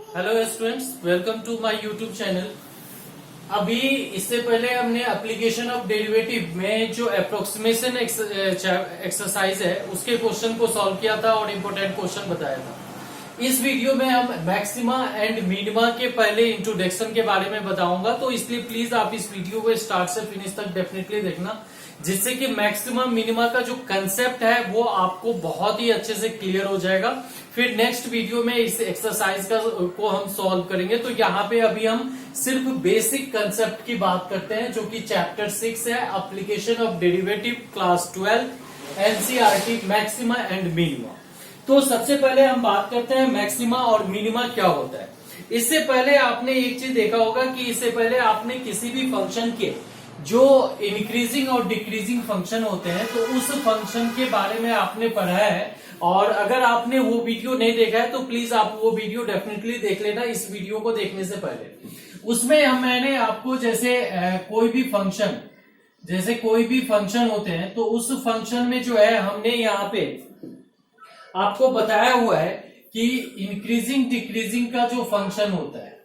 Hello students, welcome to my YouTube channel. अभी इससे पहले हमने एप्लीकेशन ऑफ डेरिवेटिव में जो अप्रोक्सीमेशन एक्सरसाइज है उसके क्वेश्चन को सॉल्व किया था और इम्पोर्टेंट क्वेश्चन बताया था। इस वीडियो में हम मैक्सिमा एंड मिनिमा के पहले इंट्रोडक्शन के बारे में बताऊंगा, तो इसलिए प्लीज आप इस वीडियो को स्टार्ट से फिनिश तक डेफिनेटली देखना, जिससे कि मैक्सिमा मिनिमा का जो कंसेप्ट है वो आपको बहुत ही अच्छे से क्लियर हो जाएगा। फिर नेक्स्ट वीडियो में इस एक्सरसाइज को हम सॉल्व करेंगे। तो यहाँ पे अभी हम सिर्फ बेसिक कंसेप्ट की बात करते हैं, जो कि चैप्टर 6 है, application of derivative, class 12 NCERT, maxima and minima. तो सबसे पहले हम बात करते हैं मैक्सिमा और मिनिमा क्या होता है। इससे पहले आपने एक चीज देखा होगा कि इससे पहले आपने किसी भी फंक्शन के जो इंक्रीजिंग और डिक्रीजिंग फंक्शन होते हैं तो उस फंक्शन के बारे में आपने पढ़ा है, और अगर आपने वो वीडियो नहीं देखा है तो प्लीज आप वो वीडियो डेफिनेटली देख लेना इस वीडियो को देखने से पहले। उसमें मैंने आपको जैसे कोई भी फंक्शन होते हैं तो उस फंक्शन में जो है हमने यहाँ पे आपको बताया हुआ है कि इंक्रीजिंग डिक्रीजिंग का जो फंक्शन होता है।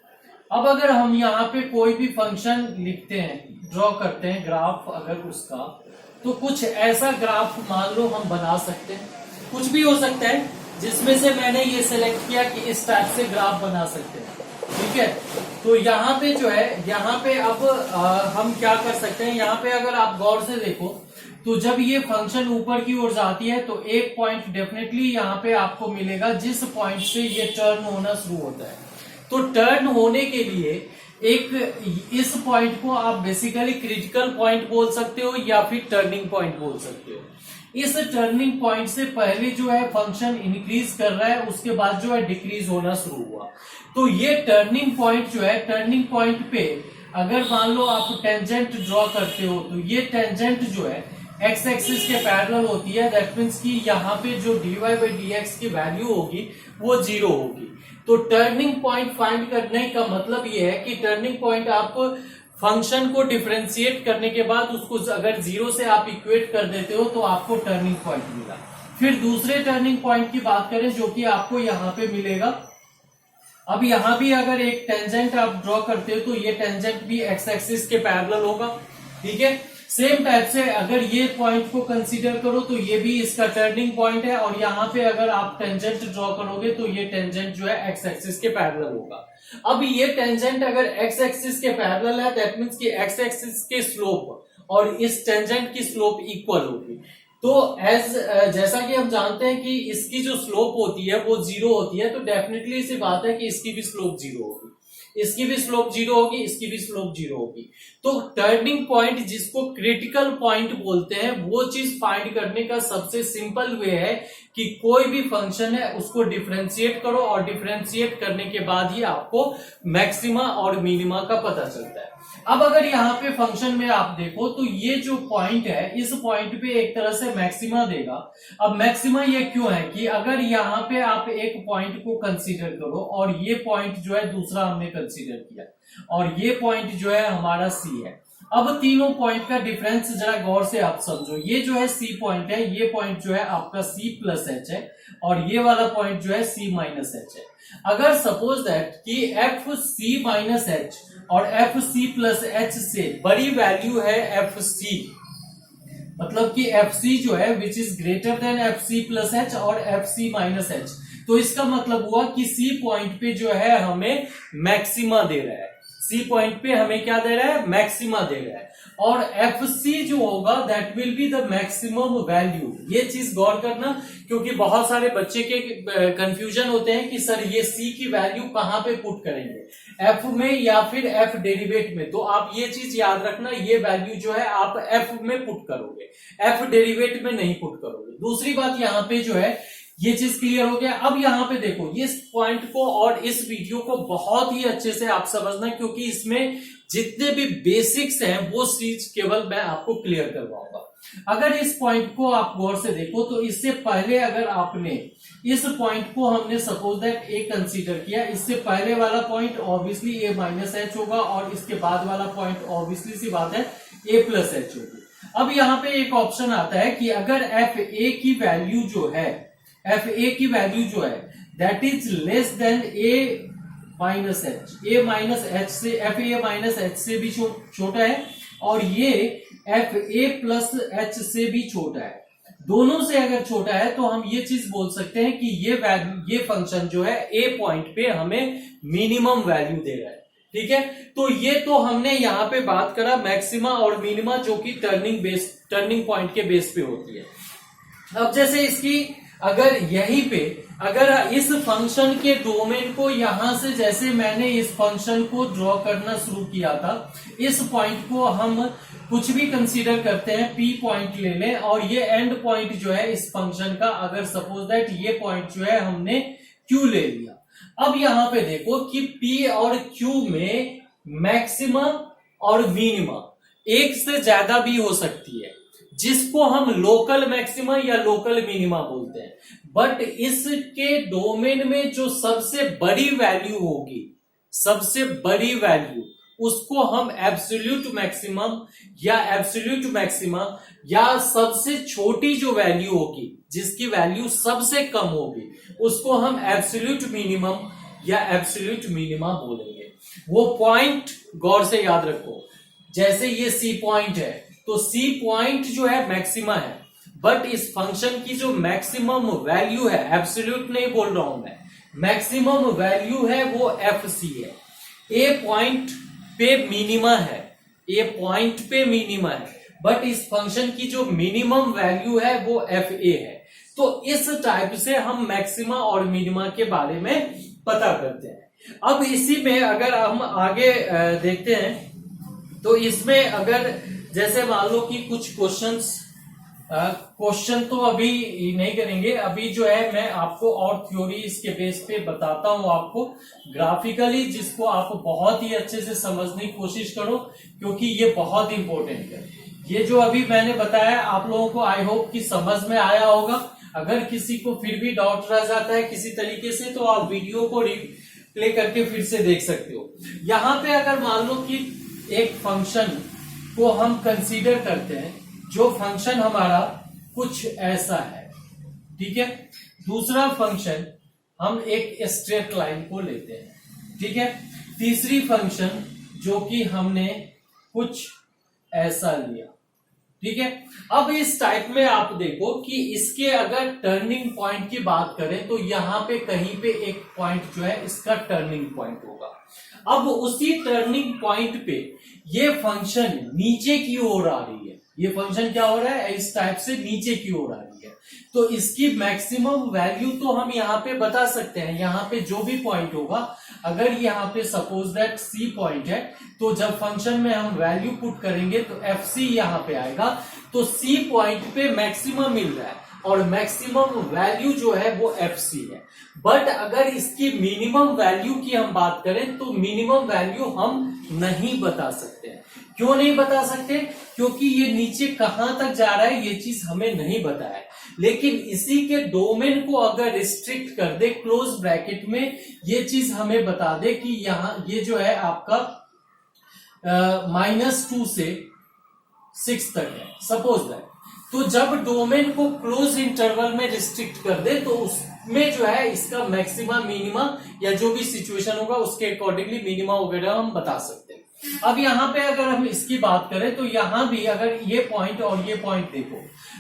अब अगर हम यहाँ पे कोई भी फंक्शन लिखते हैं, ड्रॉ करते हैं ग्राफ अगर उसका, तो कुछ ऐसा ग्राफ मान लो हम बना सकते हैं, कुछ भी हो सकता है, जिसमें से मैंने ये सिलेक्ट किया कि इस टाइप से ग्राफ बना सकते हैं। ठीक है, तो यहाँ पे जो है, यहाँ पे अब हम क्या कर सकते हैं, यहाँ पे अगर आप गौर से देखो तो जब ये फंक्शन ऊपर की ओर जाती है तो एक पॉइंट डेफिनेटली यहाँ पे आपको मिलेगा जिस पॉइंट से ये टर्न होना शुरू होता है। तो टर्न होने के लिए एक इस पॉइंट को आप बेसिकली क्रिटिकल पॉइंट बोल सकते हो या फिर टर्निंग पॉइंट बोल सकते हो। इस टर्निंग पॉइंट से पहले जो है फंक्शन इंक्रीज कर रहा है, उसके बाद जो है डिक्रीज होना शुरू हुआ। तो ये टर्निंग पॉइंट जो है, टर्निंग पॉइंट पे अगर मान लो आप टेंजेंट ड्रॉ करते हो तो ये टेंजेंट जो है एक्स एक्सिस के पैरेलल होती है। दैट मीन्स कि यहाँ पे जो dy बाई dx की वैल्यू होगी वो 0 होगी। तो टर्निंग पॉइंट फाइंड करने का मतलब ये है कि टर्निंग पॉइंट आप फंक्शन को डिफरेंशिएट करने के बाद उसको अगर 0 से आप इक्वेट कर देते हो तो आपको टर्निंग पॉइंट मिला। फिर दूसरे टर्निंग पॉइंट की बात करें जो कि आपको यहाँ पे मिलेगा। अब यहाँ भी अगर एक टेंजेंट आप ड्रॉ करते हो तो ये टेंजेंट भी एक्स एक्सिस के पैरेलल होगा। ठीक है, सेम टाइप से अगर ये पॉइंट को कंसीडर करो तो ये भी इसका टर्निंग पॉइंट है, और यहाँ पे अगर आप टेंजेंट ड्रॉ करोगे तो ये टेंजेंट जो है एक्स एक्सिस के पैरेलल होगा। अब ये टेंजेंट अगर एक्स एक्सिस के पैरेलल है, दैट मीन्स कि एक्स एक्सिस के स्लोप और इस टेंजेंट की स्लोप इक्वल होगी। तो जैसा कि हम जानते हैं कि इसकी जो स्लोप होती है वो 0 होती है, तो डेफिनेटली इसी बात है कि इसकी भी स्लोप 0 होगी, इसकी भी स्लोप 0 होगी, इसकी भी स्लोप 0 होगी। तो टर्निंग पॉइंट जिसको क्रिटिकल पॉइंट बोलते हैं, वो चीज फाइंड करने का सबसे सिंपल वे है कि कोई भी फंक्शन है उसको डिफरेंशिएट करो, और डिफरेंशिएट करने के बाद ही आपको मैक्सिमा और मिनिमा का पता चलता है। अब अगर यहाँ पे फंक्शन में आप देखो तो ये जो पॉइंट है, इस पॉइंट पे एक तरह से मैक्सिमा देगा। अब मैक्सिमा ये क्यों है कि अगर यहाँ पे आप एक पॉइंट को कंसीडर करो और ये पॉइंट जो है दूसरा हमने कंसीडर किया, और ये पॉइंट जो है हमारा सी है। अब तीनों पॉइंट का डिफरेंस जरा गौर से आप समझो। ये जो है सी पॉइंट है, ये पॉइंट जो है आपका सी प्लस एच है, और ये वाला पॉइंट जो है सी माइनस एच है। अगर सपोज दैट कि एफ सी माइनस एच और एफ सी प्लस एच से बड़ी वैल्यू है एफ सी, मतलब कि एफ सी जो है which is greater than F C plus H और एफ सी माइनस एच, तो इसका मतलब हुआ कि सी पॉइंट पे जो है हमें मैक्सिमा दे रहा है। सी पॉइंट पे हमें क्या दे रहा है, मैक्सिमा दे रहा है। और एफ सी जो होगा that will be the maximum value. ये चीज गौर करना, क्योंकि बहुत सारे बच्चे के कंफ्यूजन होते हैं कि सर ये सी की वैल्यू कहां पे पुट करेंगे, एफ में या फिर एफ डेरिवेट में। तो आप ये चीज याद रखना, ये वैल्यू जो है आप एफ में पुट करोगे, एफ डेरिवेट में नहीं पुट करोगे। दूसरी बात यहाँ पे जो है, ये चीज क्लियर हो गया। अब यहाँ पे देखो, ये पॉइंट को और इस वीडियो को बहुत ही अच्छे से आप समझना, क्योंकि इसमें जितने भी बेसिक्स हैं वो चीज केवल मैं आपको क्लियर करवाऊंगा। अगर इस पॉइंट को आप गौर से देखो तो इससे पहले अगर आपने इस पॉइंट को, हमने सपोज दैट ए कंसीडर किया, इससे पहले वाला पॉइंट ऑब्वियसली ए माइनस एच होगा, और इसके बाद वाला पॉइंट ऑब्वियसली सी बात है ए प्लस एच होगी। अब यहाँ पे एक ऑप्शन आता है कि अगर एफ ए की वैल्यू जो है, एफ ए की वैल्यू जो है that is less then A minus H, A minus H से, एफ ए माइनस एच से भी छोटा है और ये एफ ए प्लस एच से भी छोटा है। दोनों से अगर छोटा है तो हम ये चीज बोल सकते हैं कि ये फंक्शन जो है ए पॉइंट पे हमें मिनिमम वैल्यू दे रहा है। ठीक है, तो ये तो हमने यहां पे बात करा मैक्सिमा और मिनिमा जो कि टर्निंग पॉइंट के बेस पे होती है। अब जैसे इसकी अगर यहीं पे अगर इस फंक्शन के डोमेन को यहां से, जैसे मैंने इस फंक्शन को ड्रॉ करना शुरू किया था, इस पॉइंट को हम कुछ भी कंसीडर करते हैं, पी पॉइंट ले लें और ये एंड पॉइंट जो है इस फंक्शन का, अगर सपोज दैट ये पॉइंट जो है हमने क्यू ले लिया। अब यहां पे देखो कि पी और क्यू में मैक्सिमम और मिनिमा एक से ज्यादा भी हो सकती है, जिसको हम लोकल मैक्सिमा या लोकल मिनिमा बोलते हैं। बट इसके डोमेन में जो सबसे बड़ी वैल्यू होगी, सबसे बड़ी वैल्यू, उसको हम एब्सोल्यूट मैक्सिमम या एब्सोल्यूट मैक्सिमा, या सबसे छोटी जो वैल्यू होगी जिसकी वैल्यू सबसे कम होगी, उसको हम एब्सोल्यूट मिनिमम या एब्सोल्यूट मिनिमा बोलेंगे। वो पॉइंट गौर से याद रखो, जैसे ये सी पॉइंट है तो सी पॉइंट जो है मैक्सिमा है, बट इस फंक्शन की जो मैक्सिमम वैल्यू है, एब्सोल्यूट नहीं बोल रहा हूं मैं, मैक्सिमम वैल्यू है वो एफ सी है। ए पॉइंट पे मिनिमा है, ए पॉइंट पे मिनिमा है, बट इस फंक्शन की जो मिनिमम वैल्यू है वो एफ ए है। तो इस टाइप से हम मैक्सिमा और मिनिमा के बारे में पता करते हैं। अब इसी में अगर हम आगे देखते हैं तो इसमें अगर जैसे मान लो कि कुछ क्वेश्चन तो अभी नहीं करेंगे, अभी जो है मैं आपको और थ्योरी इसके बेस पे बताता हूं आपको ग्राफिकली, जिसको आप बहुत ही अच्छे से समझने की कोशिश करो, क्योंकि ये बहुत इंपॉर्टेंट है। ये जो अभी मैंने बताया आप लोगों को आई होप कि समझ में आया होगा। अगर किसी को फिर भी डाउट रह जाता है किसी तरीके से, तो आप वीडियो को रिप्ले करके फिर से देख सकते हो। यहां पे अगर मान लो कि एक फंक्शन को हम कंसीडर करते हैं, जो फंक्शन हमारा कुछ ऐसा है, ठीक है। दूसरा फंक्शन हम एक स्ट्रेट लाइन को लेते हैं, ठीक है। तीसरी फंक्शन जो कि हमने कुछ ऐसा लिया, ठीक है। अब इस टाइप में आप देखो कि इसके अगर टर्निंग पॉइंट की बात करें तो यहां पे कहीं पे एक पॉइंट जो है इसका टर्निंग पॉइंट होगा। अब उसी टर्निंग पॉइंट पे ये फंक्शन नीचे की ओर आ रही है, ये फंक्शन क्या हो रहा है, इस टाइप से नीचे की ओर आ रही है। तो इसकी मैक्सिमम वैल्यू तो हम यहाँ पे बता सकते हैं। यहाँ पे जो भी पॉइंट होगा, अगर यहाँ पे सपोज दैट सी पॉइंट है, तो जब फंक्शन में हम वैल्यू पुट करेंगे तो एफ सी यहाँ पे आएगा। तो सी पॉइंट पे मैक्सिमम मिल रहा है और मैक्सिमम वैल्यू जो है वो एफ सी है। बट अगर इसकी मिनिमम वैल्यू की हम बात करें तो मिनिमम वैल्यू हम नहीं बता सकते हैं। क्यों नहीं बता सकते? क्योंकि ये नीचे कहां तक जा रहा है ये चीज हमें नहीं पता है। लेकिन इसी के डोमेन को अगर रिस्ट्रिक्ट कर दे क्लोज ब्रैकेट में, ये चीज हमें बता दे कि यहां ये जो है आपका -2 से 6 तक है सपोज दैट। तो जब डोमेन को क्लोज इंटरवल में रिस्ट्रिक्ट कर दे तो उसमें जो है इसका मैक्सिमा मिनिमा या जो भी सिचुएशन होगा उसके अकॉर्डिंगली मिनिमा वगैरह हम बता सकते हैं। अब यहाँ पे अगर हम इसकी बात करें तो यहां भी अगर ये पॉइंट और ये पॉइंट देखो,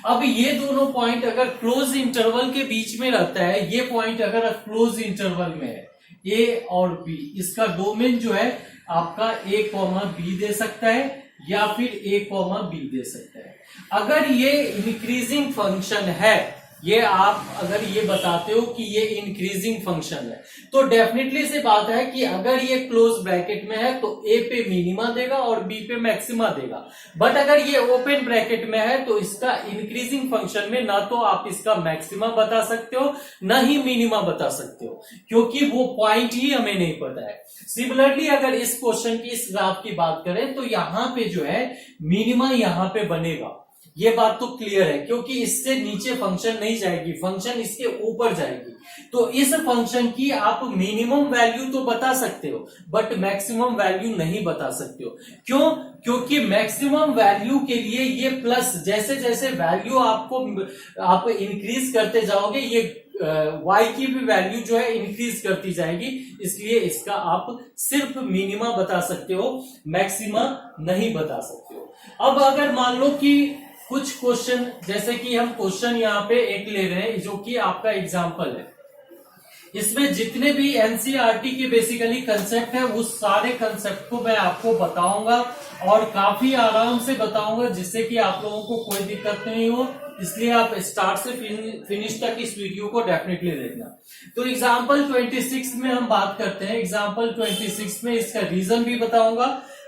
अब ये दोनों पॉइंट अगर क्लोज इंटरवल के बीच में रहता है, ये पॉइंट अगर क्लोज इंटरवल में है ए और बी, इसका डोमेन जो है आपका ए कॉमा बी दे सकता है या फिर ए कॉमा बी दे सकता है। अगर ये इंक्रीजिंग फंक्शन है, ये आप अगर ये बताते हो कि ये इंक्रीजिंग फंक्शन है, तो डेफिनेटली से बात है कि अगर ये क्लोज ब्रैकेट में है तो ए पे मिनिमा देगा और बी पे मैक्सिमा देगा। बट अगर ये ओपन ब्रैकेट में है तो इसका इंक्रीजिंग फंक्शन में ना तो आप इसका मैक्सिमा बता सकते हो ना ही मिनिमा बता सकते हो, क्योंकि वो पॉइंट ही हमें नहीं पता है। सिमिलरली अगर इस क्वेश्चन की, इस ग्राफ की बात करें तो यहां पे जो है मिनिमा यहां पे बनेगा, ये बात तो क्लियर है, क्योंकि इससे नीचे फंक्शन नहीं जाएगी, फंक्शन इसके ऊपर जाएगी। तो इस फंक्शन की आप मिनिमम वैल्यू तो बता सकते हो बट मैक्सिमम वैल्यू नहीं बता सकते हो। क्यों? क्योंकि मैक्सिमम वैल्यू के लिए ये प्लस, जैसे जैसे वैल्यू आप इंक्रीज करते जाओगे ये y की भी वैल्यू जो है इंक्रीज करती जाएगी, इसलिए इसका आप सिर्फ मिनिमा बता सकते हो, मैक्सिमा नहीं बता सकते हो। अब अगर मान लो कि कुछ क्वेश्चन, जैसे कि हम क्वेश्चन यहाँ पे एक ले रहे हैं जो कि आपका एग्जाम्पल है, इसमें जितने भी एनसीईआरटी के बेसिकली कंसेप्ट है उस सारे कंसेप्ट को मैं आपको बताऊंगा और काफी आराम से बताऊंगा, जिससे कि आप लोगों को कोई दिक्कत नहीं हो। इसलिए आप स्टार्ट से फिनिश तक इस वीडियो को डेफिनेटली देखना। तो एग्जाम्पल 26 में हम बात करते हैं। एग्जाम्पल 26 में इसका रीजन भी बताऊंगा।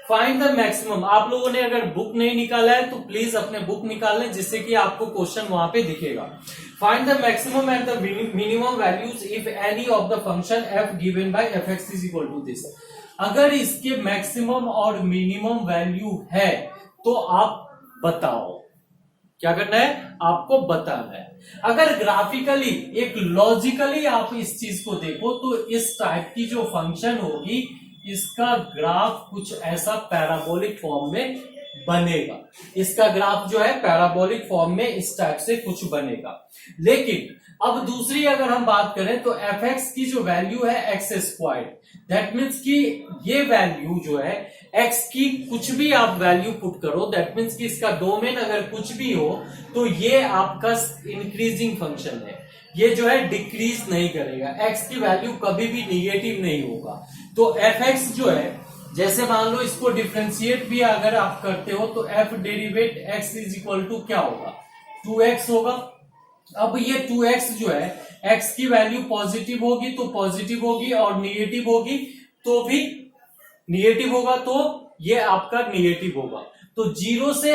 Find the maximum. आप लोगों ने अगर बुक नहीं निकाला है तो प्लीज अपने बुक निकाल लें, जिससे कि आपको क्वेश्चन वहां पे दिखेगा। Find the maximum and the minimum values if any of the function F given by F x is equal to this. अगर इसके मैक्सिमम और मिनिमम वैल्यू है तो आप बताओ। क्या करना है? आपको बताना है। अगर ग्राफिकली एक लॉजिकली आप इस चीज को देखो तो इस टाइप की जो फंक्शन होगी इसका ग्राफ कुछ ऐसा पैराबोलिक फॉर्म में बनेगा। इसका ग्राफ जो है पैराबोलिक फॉर्म में इस टाइप से कुछ बनेगा। लेकिन अब दूसरी अगर हम बात करें तो एफ एक्स की जो वैल्यू है एक्स स्क्वायर्ड, दैट मीन्स कि ये वैल्यू जो है एक्स की कुछ भी आप वैल्यू पुट करो, दैट मीन्स कि इसका डोमेन अगर कुछ भी हो तो ये आपका इंक्रीजिंग फंक्शन है, ये जो है डिक्रीज नहीं करेगा। एक्स की वैल्यू कभी भी निगेटिव नहीं होगा। तो एफ एक्स जो है, जैसे मान लो इसको डिफ्रेंशिएट भी अगर आप करते हो तो F derivate x is equal to क्या होगा? 2x होगा। अब ये 2x जो है x की वैल्यू पॉजिटिव होगी तो पॉजिटिव होगी और निगेटिव होगी तो भी निगेटिव होगा, तो ये आपका निगेटिव होगा। तो 0 से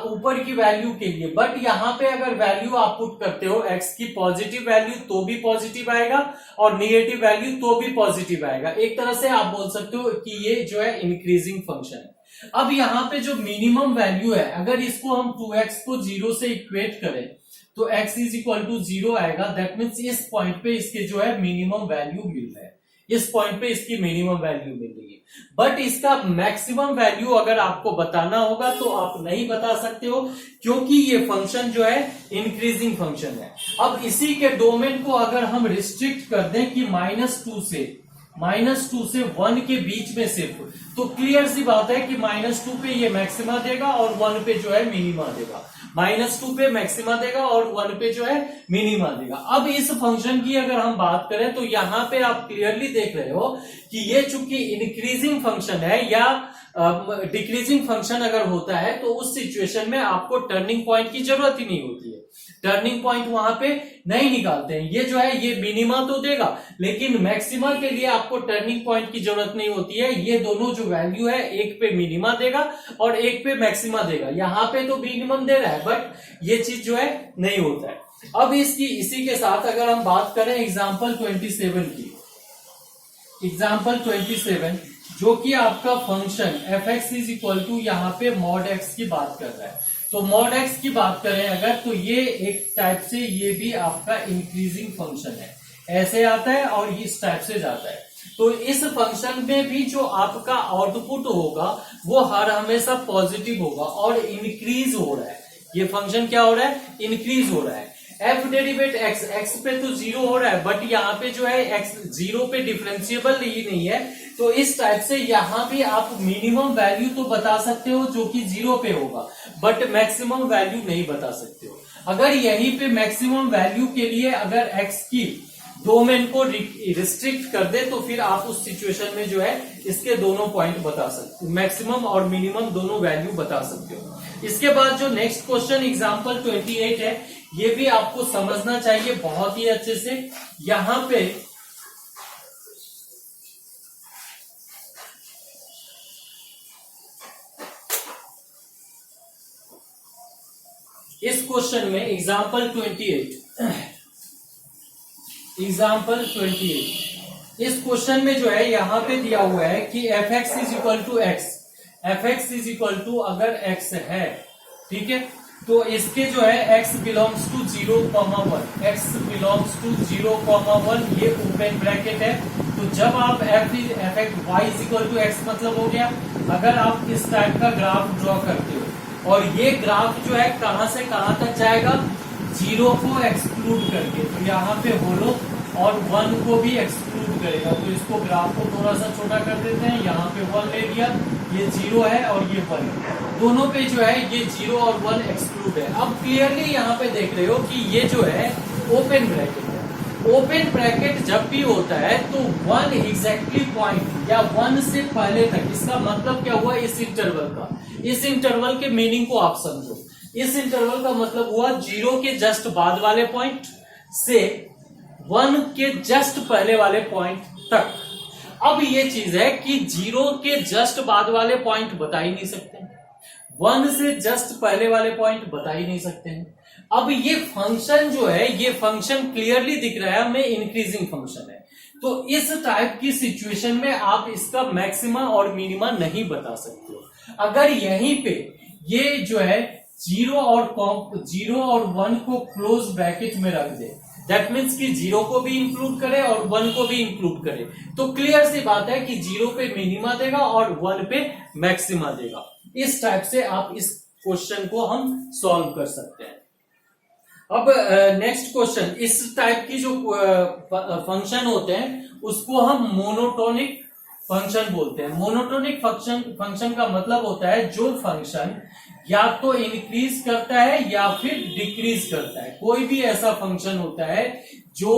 ऊपर की वैल्यू के लिए, बट यहां पे अगर वैल्यू आप पुट करते हो x की पॉजिटिव वैल्यू तो भी पॉजिटिव आएगा और निगेटिव वैल्यू तो भी पॉजिटिव आएगा। एक तरह से आप बोल सकते हो कि ये जो है इंक्रीजिंग फंक्शन है। अब यहां पे जो मिनिमम वैल्यू है, अगर इसको हम 2x को 0 से इक्वेट करें तो x इज इक्वल टू 0 आएगा। दैट मीन्स इस पॉइंट पे इसके जो है मिनिमम वैल्यू मिल रहा है, इस पॉइंट पे इसकी मिनिमम वैल्यू मिल रही है। बट इसका मैक्सिमम वैल्यू अगर आपको बताना होगा तो आप नहीं बता सकते हो, क्योंकि ये फंक्शन जो है इंक्रीजिंग फंक्शन है। अब इसी के डोमेन को अगर हम रिस्ट्रिक्ट कर दें कि -2 से 1 के बीच में सिर्फ, तो क्लियर सी बात है कि -2 पे ये मैक्सिमा देगा और 1 पे जो है मिनिमा देगा। -2 पे मैक्सिमा देगा और 1 पे जो है मिनिमा देगा। अब इस फंक्शन की अगर हम बात करें तो यहां पे आप क्लियरली देख रहे हो कि ये चूंकि इंक्रीजिंग फंक्शन है या डिक्रीजिंग फंक्शन अगर होता है तो उस सिचुएशन में आपको टर्निंग पॉइंट की जरूरत ही नहीं होती है। टर्निंग पॉइंट वहां पे नहीं निकालते हैं। ये जो है ये मिनिमा तो देगा, लेकिन मैक्सिमा के लिए आपको टर्निंग पॉइंट की जरूरत नहीं होती है। ये दोनों जो वैल्यू है, एक पे मिनिमा देगा और एक पे मैक्सिमा देगा। यहां पे तो मिनिमम दे रहा है बट ये चीज जो है नहीं होता है। अब इसी के साथ अगर हम बात करें एग्जाम्पल 27 की, एग्जाम्पल 27 जो कि आपका function F x is equal to यहाँ पे मॉड एक्स की बात कर रहा है। तो मॉड एक्स की बात करें अगर, तो ये एक टाइप से ये भी आपका इंक्रीजिंग फंक्शन है, ऐसे आता है और इस टाइप से जाता है। तो इस फंक्शन में भी जो आपका आउटपुट होगा वो हर हमेशा पॉजिटिव होगा और इंक्रीज हो रहा है। ये फंक्शन क्या हो रहा है? इंक्रीज हो रहा है। एफ डेरिवेट एक्स, एक्स पे तो 0 हो रहा है बट यहाँ पे जो है एक्स 0 पे डिफरेंशिएबल ही नहीं है। तो इस टाइप से यहाँ भी आप मिनिमम वैल्यू तो बता सकते हो जो कि 0 पे होगा, बट मैक्सिमम वैल्यू नहीं बता सकते हो। अगर यहीं पे मैक्सिमम वैल्यू के लिए अगर एक्स की डोमेन को रिस्ट्रिक्ट कर दे तो फिर आप उस सिचुएशन में जो है इसके दोनों पॉइंट बता सकते हो, मैक्सिमम और मिनिमम दोनों वैल्यू बता सकते हो। इसके बाद जो नेक्स्ट क्वेश्चन एग्जाम्पल 28 है, ये भी आपको समझना चाहिए बहुत ही अच्छे से। यहां पे इस क्वेश्चन में एग्जाम्पल 28 इस क्वेश्चन में जो है यहाँ पे दिया हुआ है कि F x is equal to x, F x is equal to अगर एक्स है, ठीक है, तो इसके जो है x belongs to 0,1, x belongs to 0,1 ये ओपन ब्रैकेट है। तो जब आप f x y is equal to x मतलब हो गया, अगर आप इस टाइप का ग्राफ ड्रॉ करते हो और ये ग्राफ जो है कहां से कहां तक जाएगा, 0 को एक्सक्लूड करके, तो यहाँ पे होलो और 1 को भी एक्सक्लूड करेगा। तो इसको ग्राफ को थोड़ा सा छोटा कर देते हैं, यहाँ पे 1 ले लिया, ये 0 है और ये 1 है, दोनों पे जो है ये 0 और 1 एक्सक्लूड है। अब क्लियरली यहाँ पे देख रहे हो कि ये जो है ओपन ब्रैकेट है। ओपन ब्रैकेट जब भी होता है तो 1 एग्जैक्टली पॉइंट या 1 से पहले तक, इसका मतलब क्या हुआ इस इंटरवल का, इस इंटरवल के मीनिंग को आप समझो। इस इंटरवल का मतलब हुआ 0 के जस्ट बाद वाले पॉइंट से 1 के जस्ट पहले वाले पॉइंट तक। अब ये चीज है कि 0 के जस्ट बाद वाले पॉइंट बता ही नहीं सकते, 1 से जस्ट पहले वाले पॉइंट बता ही नहीं सकते हैं। अब ये फंक्शन जो है, ये फंक्शन क्लियरली दिख रहा है हमें इंक्रीजिंग फंक्शन है। तो इस टाइप की सिचुएशन में आप इसका मैक्सिमा और मिनिमा नहीं बता सकते हो। अगर यहीं पे ये जो है 0 और 1 को क्लोज ब्रैकेट में रख दे, दैट मीन्स कि 0 को भी इंक्लूड करे और 1 को भी इंक्लूड करे, तो क्लियर सी बात है कि 0 पे मिनिमा देगा और 1 पे मैक्सिमा देगा। इस टाइप से आप इस क्वेश्चन को हम सॉल्व कर सकते हैं। अब नेक्स्ट क्वेश्चन, इस टाइप की जो फंक्शन होते हैं उसको हम मोनोटोनिक फंक्शन बोलते हैं। मोनोटोनिक फंक्शन का मतलब होता है जो फंक्शन या तो इंक्रीज करता है या फिर डिक्रीज करता है। कोई भी ऐसा फंक्शन होता है जो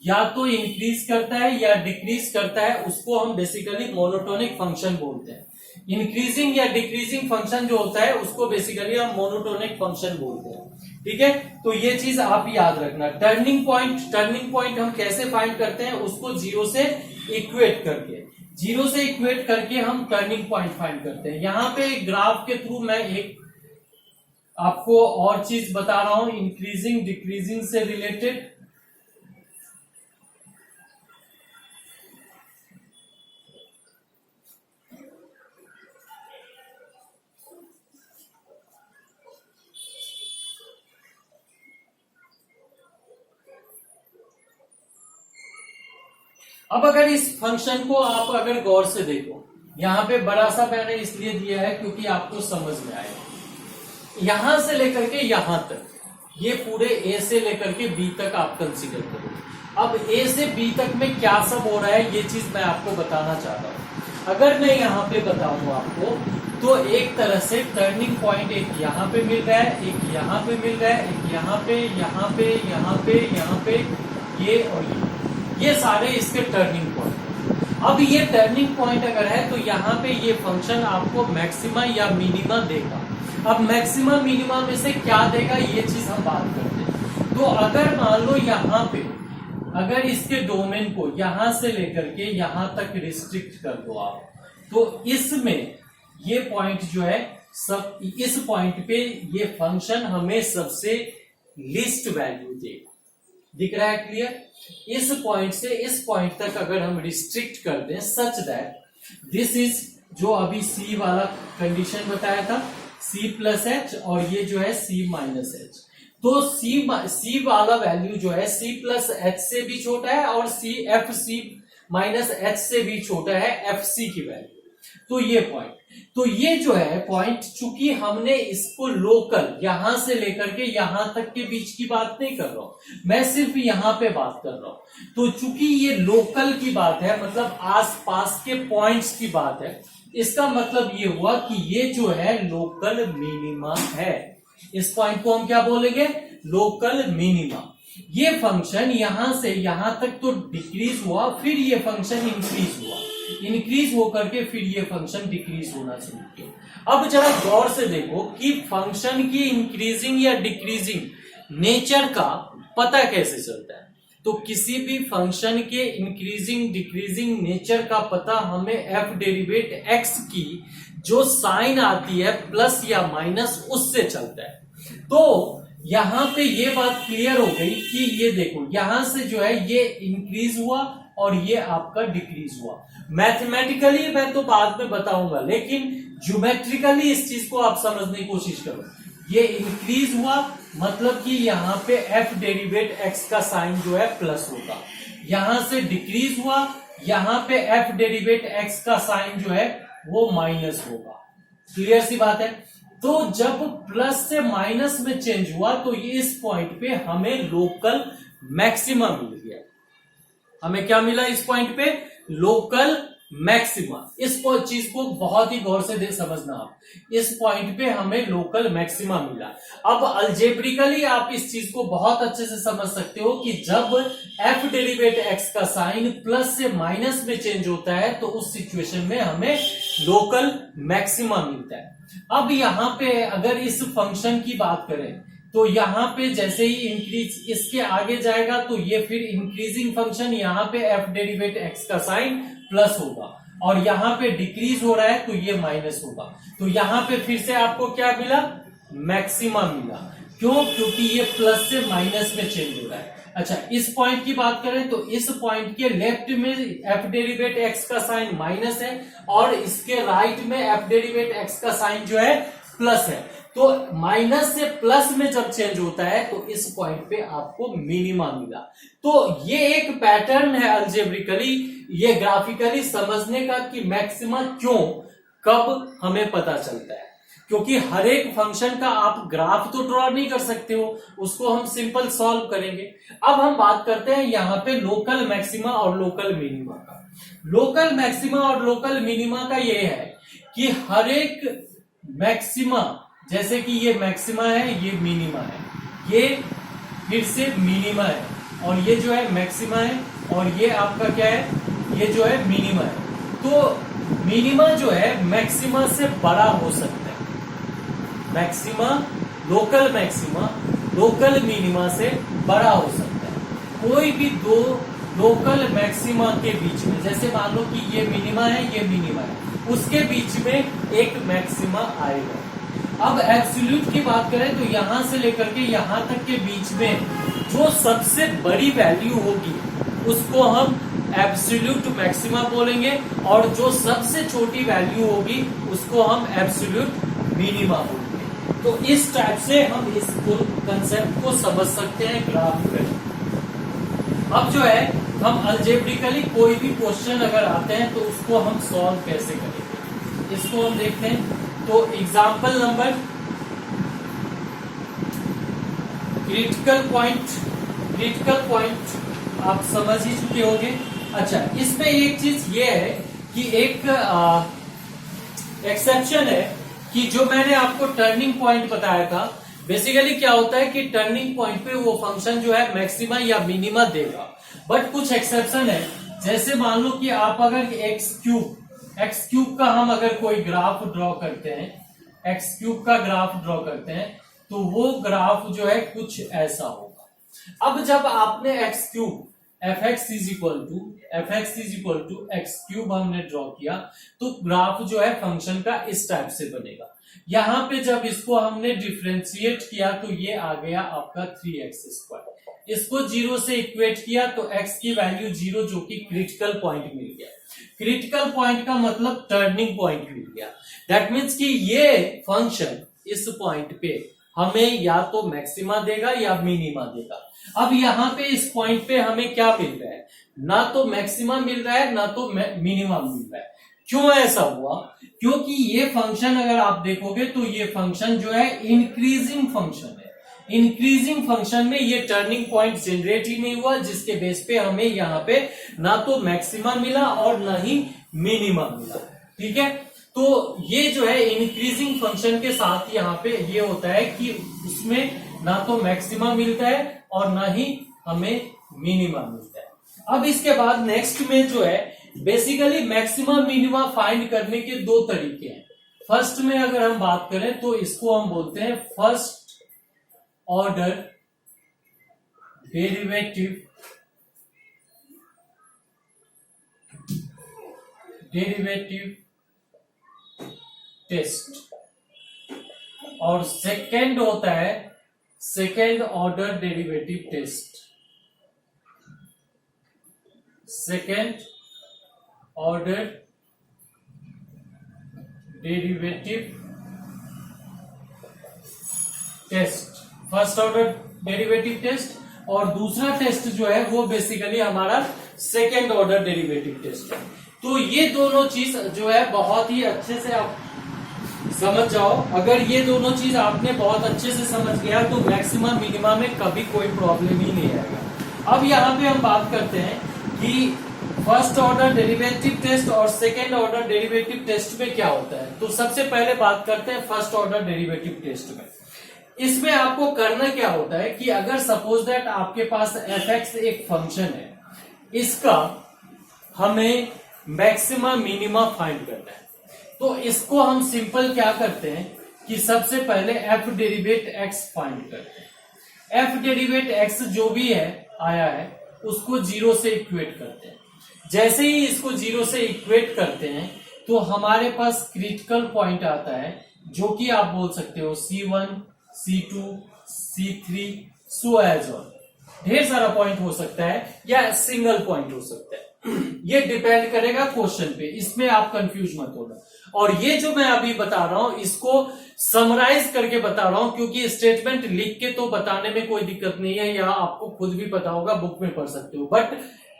या तो इंक्रीज करता है या डिक्रीज करता है, उसको हम बेसिकली मोनोटोनिक फंक्शन बोलते हैं। इंक्रीजिंग या डिक्रीजिंग फंक्शन जो होता है उसको बेसिकली हम मोनोटोनिक फंक्शन बोलते हैं। ठीक है, तो ये चीज आप याद रखना। टर्निंग पॉइंट हम कैसे फाइंड करते हैं, उसको 0 से इक्वेट करके हम टर्निंग पॉइंट फाइंड करते हैं। यहाँ पे ग्राफ के थ्रू मैं एक आपको और चीज बता रहा हूं इंक्रीजिंग डिक्रीजिंग से रिलेटेड। अब अगर इस फंक्शन को आप अगर गौर से देखो, यहां पे बड़ा सा मैंने इसलिए दिया है क्योंकि आपको समझ में आए। यहां से लेकर के यहां तक, ये पूरे ए से लेकर के बी तक आप कंसीडर करो। अब ए से बी तक में क्या सब हो रहा है ये चीज मैं आपको बताना चाह रहा हूं। अगर मैं यहाँ पे बताऊं आपको, तो एक तरह से टर्निंग पॉइंट एक यहाँ पे मिल रहा है, एक यहाँ पे मिल रहा है, एक यहाँ पे, यहाँ पे, यहाँ पे, यहाँ पे, ये और ये सारे इसके टर्निंग पॉइंट। अब ये टर्निंग पॉइंट अगर है तो यहाँ पे ये फंक्शन आपको मैक्सिमा या मिनिमा देगा। अब मैक्सिमा मिनिमा में से क्या देगा ये चीज हम बात करते हैं। तो अगर मान लो यहाँ पे अगर इसके डोमेन को यहां से लेकर के यहां तक रिस्ट्रिक्ट कर दो आप, तो इसमें ये पॉइंट जो है सब, इस पॉइंट पे ये फंक्शन हमें सबसे लिस्ट वैल्यू देगा। दिख रहा है क्लियर? इस पॉइंट से इस पॉइंट तक अगर हम रिस्ट्रिक्ट कर दें सच दैट दिस इज, जो अभी सी वाला कंडीशन बताया था, सी प्लस एच और ये जो है सी माइनस एच, तो सी वाला वैल्यू जो है सी प्लस एच से भी छोटा है और एफ सी माइनस एच से भी छोटा है एफ सी की वैल्यू। तो ये पॉइंट, तो ये जो है पॉइंट, चूंकि हमने इसको लोकल यहां से लेकर के यहां तक के बीच की बात नहीं कर रहा हूं, मैं सिर्फ यहां पे बात कर रहा हूं। तो चूंकि ये लोकल की बात है, मतलब आसपास के पॉइंट्स की बात है, इसका मतलब ये हुआ कि ये जो है लोकल मिनिमा है। इस पॉइंट को हम क्या बोलेंगे? Local minima. ये फंक्शन यहां से यहां तक तो डिक्रीज हुआ, फिर ये फंक्शन इंक्रीज हुआ, इंक्रीज होकर के फिर ये फंक्शन डिक्रीज होना शुरू किया। अब जरा गौर से देखो कि फंक्शन की इंक्रीजिंग या डिक्रीजिंग नेचर का पता कैसे चलता है। तो किसी भी फंक्शन के इंक्रीजिंग डिक्रीजिंग नेचर का पता हमें एफ डेरिवेट एक्स की जो साइन आती है प्लस या माइनस, उससे चलता है। तो यहां पे ये बात क्लियर हो गई कि ये देखो यहां से जो है ये इंक्रीज हुआ और ये आपका डिक्रीज हुआ। मैथमेटिकली मैं तो बाद में बताऊंगा, लेकिन ज्योमेट्रिकली इस चीज को आप समझने की कोशिश करो। ये इंक्रीज हुआ मतलब कि यहां पे एफ डेरिवेट एक्स का साइन जो है प्लस होगा, यहां से डिक्रीज हुआ, यहां पे एफ डेरिवेट एक्स का साइन जो है वो माइनस होगा। क्लियर सी बात है? तो जब प्लस से माइनस में चेंज हुआ तो ये इस पॉइंट पे हमें लोकल मैक्सिमा मिल गया। हमें क्या मिला इस पॉइंट पे? Local maxima. इस चीज को बहुत ही गौर से समझना आप, इस पॉइंट पे हमें लोकल मैक्सिमा मिला। अब अल्जेब्रिकली आप इस चीज को बहुत अच्छे से समझ सकते हो कि जब एफ डेरिवेट एक्स का साइन प्लस से माइनस में चेंज होता है तो उस सिचुएशन में हमें लोकल मैक्सिमा मिलता है। अब यहां पे अगर इस फंक्शन की बात करें तो यहां पे जैसे ही इंक्रीज इसके आगे जाएगा तो ये फिर इंक्रीजिंग फंक्शन, यहां पे एफ डेरिवेट एक्स का साइन प्लस होगा और यहां पे डिक्रीज हो रहा है तो ये माइनस होगा। तो यहां पे फिर से आपको क्या मिला? मैक्सिमा मिला। क्यों? क्योंकि ये प्लस से माइनस में चेंज हो रहा है। अच्छा, इस पॉइंट की बात करें तो इस पॉइंट के लेफ्ट में एफ डेरिवेट एक्स का साइन माइनस है और इसके राइट में एफ डेरिवेट एक्स का साइन जो है प्लस है। तो माइनस से प्लस में जब चेंज होता है तो इस पॉइंट पे आपको मिनिमा मिला। तो ये एक पैटर्न है अल्जेब्रिकली, ये ग्राफिकली समझने का कि मैक्सिमा क्यों, कब हमें पता चलता है। क्योंकि हर एक फंक्शन का आप ग्राफ तो ड्रॉ नहीं कर सकते हो, उसको हम सिंपल सॉल्व करेंगे। अब हम बात करते हैं यहां पे लोकल मैक्सिमा और लोकल मिनिमा का। लोकल मैक्सिमा और लोकल मिनिमा का ये है कि हर एक मैक्सिमा, जैसे कि ये मैक्सिमा है, ये मिनिमा है, ये फिर से मिनिमा है और ये जो है मैक्सिमा है और ये आपका क्या है? ये जो है मिनिमा है। तो मिनिमा जो है मैक्सिमा से बड़ा हो सकता है। Maxima, local maxima local minima से बड़ा हो सकता है। कोई भी दो लोकल मैक्सिमा के बीच में, जैसे मान लो कि ये मिनिमा है, ये मिनिमा है, उसके बीच में एक मैक्सिमा आएगा। अब एब्सोल्यूट की बात करें तो यहां से लेकर के यहां तक के बीच में जो सबसे बड़ी वैल्यू होगी उसको हम एब्सोल्यूट मैक्सिमा बोलेंगे और जो सबसे छोटी वैल्यू होगी उसको हम एब्सोल्यूट मिनिमा बोलेंगे। तो इस टाइप से हम इस कंसेप्ट को समझ सकते हैं ग्राफिकली। अब जो है हम अल्जेब्रिकली कोई भी क्वेश्चन अगर आते हैं तो उसको हम सॉल्व कैसे करेंगे, इसको हम देखते हैं। तो एग्जाम्पल नंबर क्रिटिकल पॉइंट आप समझ ही चुके होंगे। अच्छा, इसमें एक चीज ये है कि एक एक्सेप्शन है कि जो मैंने आपको टर्निंग पॉइंट बताया था, बेसिकली क्या होता है कि टर्निंग पॉइंट पे वो फंक्शन जो है मैक्सिमा या मिनिमा देगा। बट कुछ एक्सेप्शन है, जैसे मान लो कि आप अगर एक्स क्यूब का हम अगर कोई ग्राफ ड्रॉ करते हैं, एक्स क्यूब का ग्राफ ड्रॉ करते हैं तो वो ग्राफ जो है कुछ ऐसा होगा। अब जब आपने x cube F x is equal to x cube हमने ड्रॉ किया तो ग्राफ जो है फंक्शन का इस टाइप से बनेगा। यहां पे जब इसको हमने डिफरेंशिएट किया तो ये आ गया आपका 3x²। इसको 0 से इक्वेट किया तो x की वैल्यू 0 जो कि क्रिटिकल पॉइंट मिल गया। क्रिटिकल पॉइंट का मतलब टर्निंग पॉइंट मिल गया। दैट मीन्स कि ये फंक्शन इस पॉइंट पे हमें या तो मैक्सिमा देगा या मिनिमा देगा। अब यहां पे इस पॉइंट पे हमें क्या मिल रहा है? ना तो मैक्सिमा मिल रहा है ना तो मिनिमा मिल रहा है। क्यों ऐसा हुआ? क्योंकि ये फंक्शन अगर आप देखोगे तो ये फंक्शन जो है इंक्रीजिंग फंक्शन है। इंक्रीजिंग फंक्शन में ये टर्निंग पॉइंट जनरेट ही नहीं हुआ, जिसके बेस पे हमें यहाँ पे ना तो मैक्सिमा मिला और ना ही मिनिमा मिला। ठीक है, तो ये जो है इंक्रीजिंग फंक्शन के साथ यहाँ पे ये होता है कि उसमें ना तो मैक्सिमा मिलता है और ना ही हमें मिनिमा मिलता है। अब इसके बाद नेक्स्ट में जो है बेसिकली मैक्सिमा मिनिमा फाइंड करने के दो तरीके हैं। फर्स्ट में अगर हम बात करें तो इसको हम बोलते हैं फर्स्ट ऑर्डर डेरिवेटिव टेस्ट और सेकंड होता है second order derivative test. Second order derivative test, first order derivative test और दूसरा टेस्ट जो है वो बेसिकली हमारा सेकंड ऑर्डर डेरिवेटिव टेस्ट है। तो ये दोनों चीज जो है बहुत ही अच्छे से आप समझ जाओ। अगर ये दोनों चीज आपने बहुत अच्छे से समझ गया तो मैक्सिमम मिनिमा में कभी कोई प्रॉब्लम ही नहीं आएगा। अब यहाँ पे हम बात करते हैं कि फर्स्ट ऑर्डर डेरिवेटिव टेस्ट और सेकेंड ऑर्डर डेरिवेटिव टेस्ट में क्या होता है। तो सबसे पहले बात करते हैं फर्स्ट ऑर्डर डेरिवेटिव टेस्ट में। इसमें आपको करना क्या होता है कि अगर सपोज दैट आपके पास f(x) एक फंक्शन है, इसका हमें मैक्सिमम मिनिमा फाइंड करना है। तो इसको हम सिंपल क्या करते हैं कि सबसे पहले f डेरिवेट x फाइंड करते हैं। f डेरिवेट x जो भी है आया है उसको 0 से इक्वेट करते हैं। जैसे ही इसको 0 से इक्वेट करते हैं तो हमारे पास क्रिटिकल पॉइंट आता है, जो कि आप बोल सकते हो C1, C2, C3 so as on. ढेर सारा पॉइंट हो सकता है या सिंगल पॉइंट हो सकता है, ये डिपेंड करेगा क्वेश्चन पे, इसमें आप कंफ्यूज मत होना। और ये जो मैं अभी बता रहा हूं इसको समराइज करके बता रहा हूं, क्योंकि स्टेटमेंट लिख के तो बताने में कोई दिक्कत नहीं है, या आपको खुद भी पता होगा, बुक में पढ़ सकते हो, बट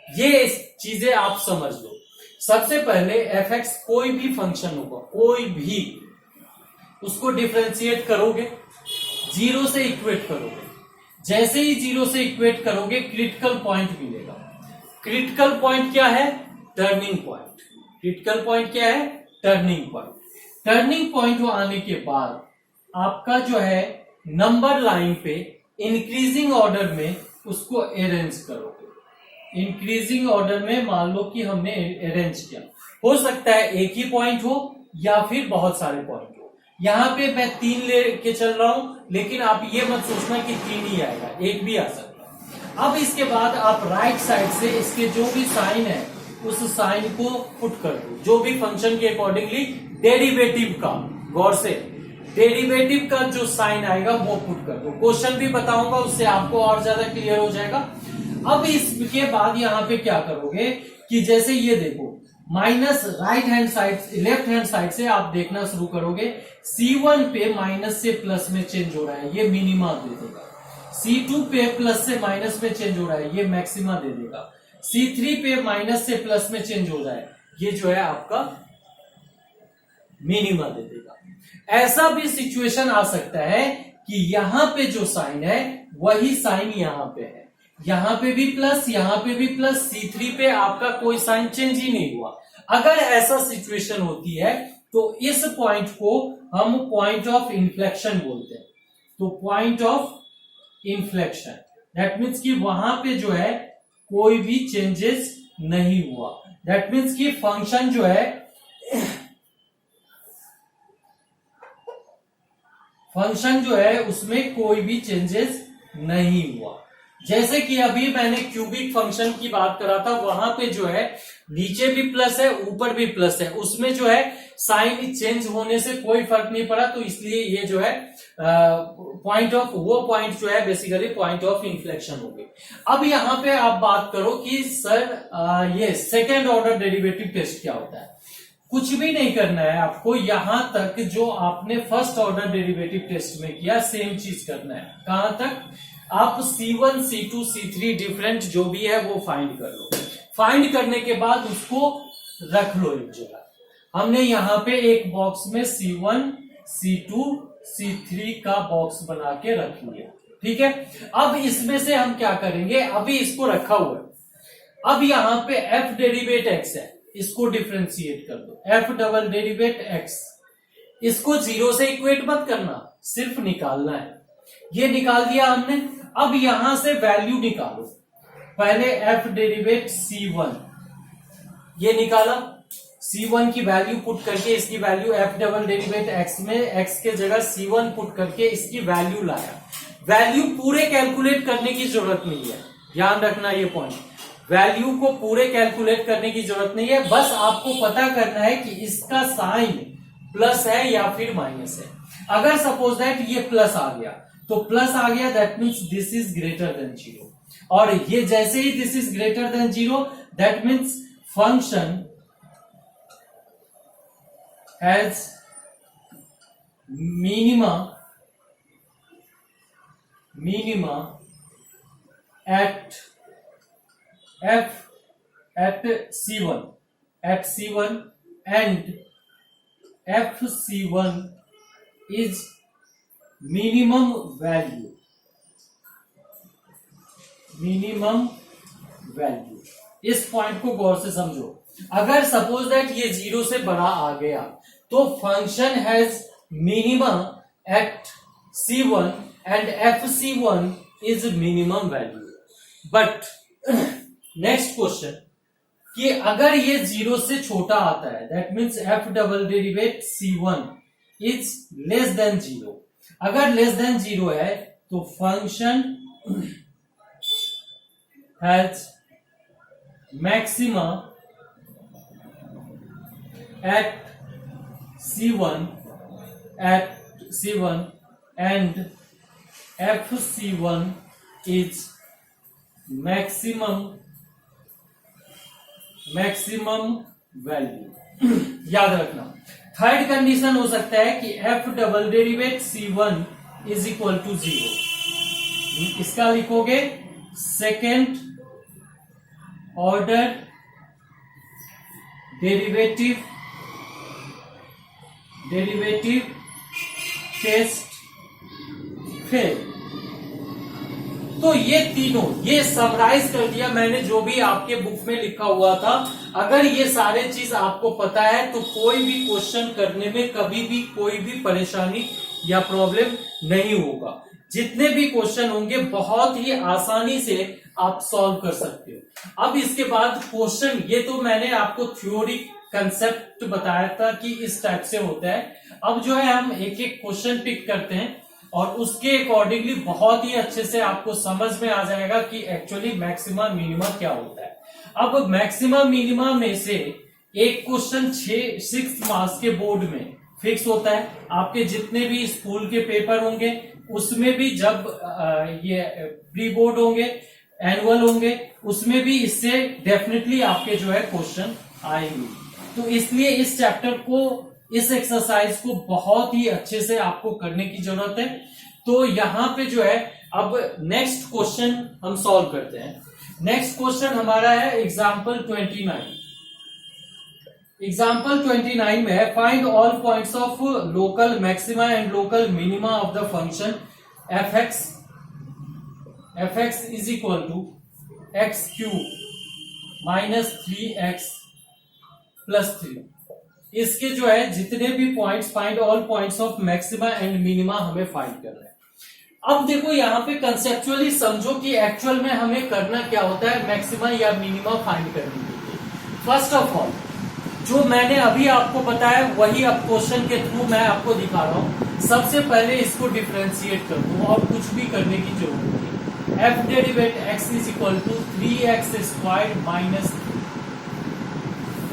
ये चीजें आप समझ लो। सबसे पहले f(x) कोई भी फंक्शन होगा, कोई भी, उसको डिफरेंशिएट करोगे, 0 से इक्वेट करोगे। जैसे ही 0 से इक्वेट करोगे क्रिटिकल पॉइंट मिलेगा। क्रिटिकल पॉइंट क्या है? Turning point. क्रिटिकल पॉइंट क्या है? Turning point. टर्निंग पॉइंट आने के बाद आपका जो है नंबर लाइन पे इंक्रीजिंग ऑर्डर में उसको अरेंज करोगे। इंक्रीजिंग ऑर्डर में मान लो कि हमने अरेंज किया, हो सकता है एक ही पॉइंट हो या फिर बहुत सारे पॉइंट हो। यहां पे मैं 3 लेके चल रहा हूं, लेकिन आप ये मत सोचना कि 3 ही आएगा, एक भी आ सकता है। अब इसके बाद आप राइट साइड से इसके जो भी साइन है उस साइन को पुट कर दो, जो भी फंक्शन के अकॉर्डिंगली डेरिवेटिव का, गौर से डेरिवेटिव का जो साइन आएगा वो पुट कर दो। क्वेश्चन भी बताऊंगा, उससे आपको और ज्यादा क्लियर हो जाएगा। अब इसके बाद यहां पे क्या करोगे कि जैसे ये देखो, minus right hand side, left hand side से आप देखना शुरू करोगे, C1 पे माइनस से प्लस में चेंज हो रहा है, ये मिनिमा दे देगा। C2 पे प्लस से माइनस में चेंज हो रहा है, ये मैक्सिमा दे देगा। C3 पे माइनस से प्लस में चेंज हो रहा है, ये जो है आपका मिनिमा दे देगा। ऐसा भी सिचुएशन आ सकता है कि यहां पे जो साइन है वही साइन यहां पे है, यहां पे भी प्लस, यहां पे भी प्लस, C3 पे आपका कोई साइन चेंज ही नहीं हुआ। अगर ऐसा सिचुएशन होती है तो इस पॉइंट को हम पॉइंट ऑफ इन्फ्लेक्शन बोलते हैं। तो point of inflection that means कि वहां पे जो है कोई भी चेंजेस नहीं हुआ। दैट मीन्स कि फंक्शन जो है उसमें कोई भी चेंजेस नहीं हुआ। जैसे कि अभी मैंने क्यूबिक फंक्शन की बात करा था, वहां पे जो है नीचे भी प्लस है ऊपर भी प्लस है, उसमें जो है साइन चेंज होने से कोई फर्क नहीं पड़ा, तो इसलिए ये जो है पॉइंट ऑफ, वो पॉइंट जो है बेसिकली पॉइंट ऑफ इन्फ्लेक्शन हो गई। अब यहां पे आप बात करो कि सर ये सेकेंड ऑर्डर डेरिवेटिव टेस्ट क्या होता है। कुछ भी नहीं करना है आपको, यहां तक जो आपने फर्स्ट ऑर्डर डेरिवेटिव टेस्ट में किया सेम चीज करना है। कहां तक? आप C1, C2, C3 डिफरेंट जो भी है वो फाइंड कर लो। फाइंड करने के बाद उसको रख लो एक जगह। हमने यहां पे एक बॉक्स में C1, C2, C3 का बॉक्स बना के रख लिया, ठीक है। अब इसमें से हम क्या करेंगे, अभी इसको रखा हुआ है, अब यहां पे f डेरिवेट x है, इसको डिफरेंशिएट कर दो, f डबल डेरिवेट x। इसको 0 से इक्वेट मत करना, सिर्फ निकालना है। ये निकाल दिया हमने। अब यहां से वैल्यू निकालो, पहले f डेरिवेट C1 ये निकाला, C1 की वैल्यू पुट करके इसकी value f double derivative x में x के जगह C1 पुट करके इसकी वैल्यू लाया। वैल्यू पूरे कैलकुलेट करने की जरूरत नहीं है, ध्यान रखना ये पॉइंट, वैल्यू को पूरे कैलकुलेट करने की जरूरत नहीं है, बस आपको पता करना है कि इसका साइन प्लस है या फिर माइनस है। अगर सपोज दैट ये प्लस आ गया तो प्लस आ गया, that means this is greater than 0, और ये जैसे ही this is greater than 0 that means function has minima at C1 and FC1 is minimum value, minimum value. इस पॉइंट को गौर से समझो। अगर सपोज दैट ये 0 से बड़ा आ गया तो function has minimum at C1 and FC1 is minimum value. But next question कि अगर ये 0 से छोटा आता है, that means F double derivate C1 is less than 0। अगर लेस देन 0 है तो function has maxima at C1 and FC1 is maximum value. याद रखना। थर्ड कंडीशन हो सकता है कि F double derivate C1 is equal to 0। इसका लिखोगे second order derivative test fail. तो ये तीनों, ये समराइज कर दिया मैंने जो भी आपके बुक में लिखा हुआ था। अगर ये सारे चीज आपको पता है तो कोई भी क्वेश्चन करने में कभी भी कोई भी परेशानी या प्रॉब्लम नहीं होगा। जितने भी क्वेश्चन होंगे बहुत ही आसानी से आप सॉल्व कर सकते हो। अब इसके बाद क्वेश्चन, ये तो मैंने आपको थ्योरी कंसेप्ट बताया था कि इस टाइप से होता है। अब जो है हम एक एक क्वेश्चन पिक करते हैं और उसके अकॉर्डिंगली बहुत ही अच्छे से आपको समझ में आ जाएगा कि एक्चुअली मैक्सिमा मिनिमा क्या होता है। अब मैक्सिमा मिनिमा में से एक क्वेश्चन 6 मार्क्स के बोर्ड में फिक्स होता है। आपके जितने भी स्कूल के पेपर होंगे उसमें भी, जब ये प्री बोर्ड होंगे, एनुअल होंगे, उसमें भी इससे डेफिनेटली आपके जो है क्वेश्चन आएंगे। तो इसलिए इस चैप्टर को, इस एक्सरसाइज को बहुत ही अच्छे से आपको करने की जरूरत है। तो यहां पे जो है अब नेक्स्ट क्वेश्चन हम सॉल्व करते हैं। नेक्स्ट क्वेश्चन हमारा है एग्जाम्पल 29। एग्जाम्पल 29 में है find all points of local maxima and local minima of the function fx is equal to x cube minus 3x plus 3। इसके जो है जितने भी points, find all points of maxima and minima हमें find करना है। अब देखो यहां पे कंसेप्चुअली समझो कि एक्चुअल में हमें करना क्या होता है मैक्सिमा या मिनिमा फाइंड करने के लिए। फर्स्ट ऑफ ऑल जो मैंने अभी आपको बताया वही अब क्वेश्चन के थ्रू मैं आपको दिखा रहा हूं। सबसे पहले इसको डिफरेंशिएट कर दो और कुछ भी करने की जरूरत नहीं। F derivate x is equal to 3x square minus.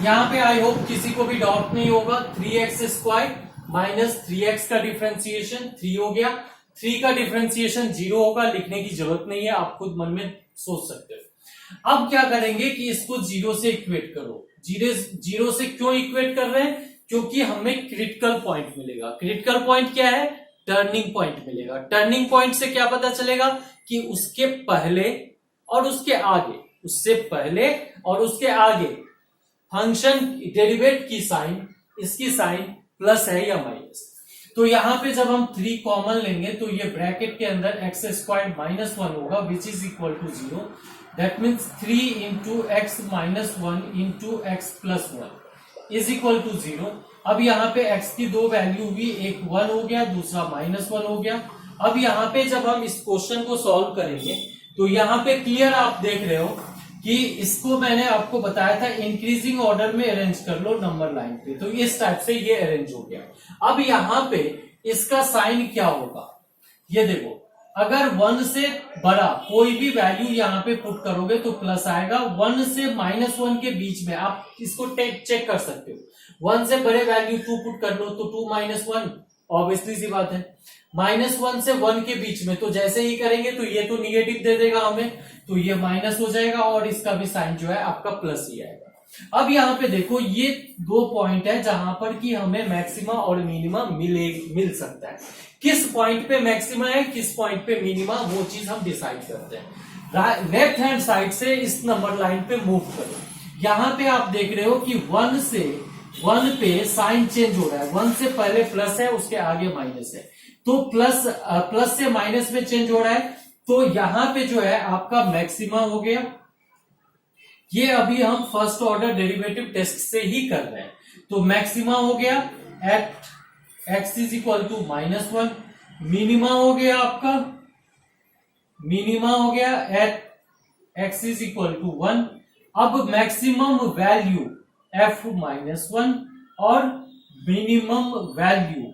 यहां पे आई होप किसी को भी डाउट नहीं होगा। 3x स्क्वायर माइनस 3x का डिफरेंशिएशन 3 हो गया। 3 का डिफरेंशिएशन 0 होगा, लिखने की जरूरत नहीं है, आप खुद मन में सोच सकते हो। अब क्या करेंगे कि इसको 0 से इक्वेट करो। 0 से क्यों इक्वेट कर रहे हैं? क्योंकि हमें क्रिटिकल पॉइंट मिलेगा। क्रिटिकल पॉइंट क्या है? टर्निंग पॉइंट मिलेगा। टर्निंग पॉइंट से क्या पता चलेगा कि उसके पहले और उसके आगे, उससे पहले और उसके आगे फंक्शन डेरिवेट की साइन, इसकी साइन प्लस है या माइनस। तो यहां पे जब हम 3 कॉमन लेंगे तो ये ब्रैकेट के अंदर एक्स स्क्वायर माइनस 1 होगा which is equal to 0। That means 3 into x minus 1 into x plus 1 is equal to 0। अब यहाँ पे x की 2 वैल्यू हुई, एक 1 हो गया, दूसरा -1 हो गया। अब यहाँ पे जब हम इस क्वेश्चन को सॉल्व करेंगे तो यहाँ पे क्लियर आप देख रहे हो कि इसको मैंने आपको बताया था इंक्रीजिंग ऑर्डर में अरेंज कर लो नंबर लाइन पे। तो इस टाइप से ये अरेंज हो गया। अब यहाँ पे इसका साइन क्या होगा ये देखो। अगर 1 से बड़ा कोई भी वैल्यू यहाँ पे पुट करोगे तो प्लस आएगा। 1 से -1 के बीच में आप इसको चेक कर सकते हो। 1 से बड़े वैल्यू 2 पुट कर लो तो 2 - 1 ऑब्वियसली सी बात है। -1 से 1 के बीच में तो जैसे ही करेंगे तो ये तो निगेटिव दे देगा हमें, तो ये माइनस हो जाएगा और इसका भी साइन जो है आपका प्लस ही आएगा। अब यहाँ पे देखो ये 2 पॉइंट है जहां पर कि हमें मैक्सिमा और मिनिमा मिल सकता है। किस पॉइंट पे मैक्सिमा है, किस पॉइंट पे मिनिमा, वो चीज हम डिसाइड करते हैं। लेफ्ट हैंड साइड से इस नंबर लाइन पे मूव करो। यहां पे आप देख रहे हो कि 1 से 1 पे साइन चेंज हो रहा है, 1 से पहले प्लस है, उसके आगे माइनस है, तो प्लस से माइनस में चेंज हो रहा है, तो यहां पे जो है आपका मैक्सिमा हो गया। ये अभी हम फर्स्ट ऑर्डर डेरिवेटिव टेस्ट से ही कर रहे हैं, तो मैक्सिमा हो गया at x is equal to -1, minima हो गया आपका, मिनिमा हो गया at x is equal to 1। अब मैक्सिमम वैल्यू f-1 और मिनिमम वैल्यू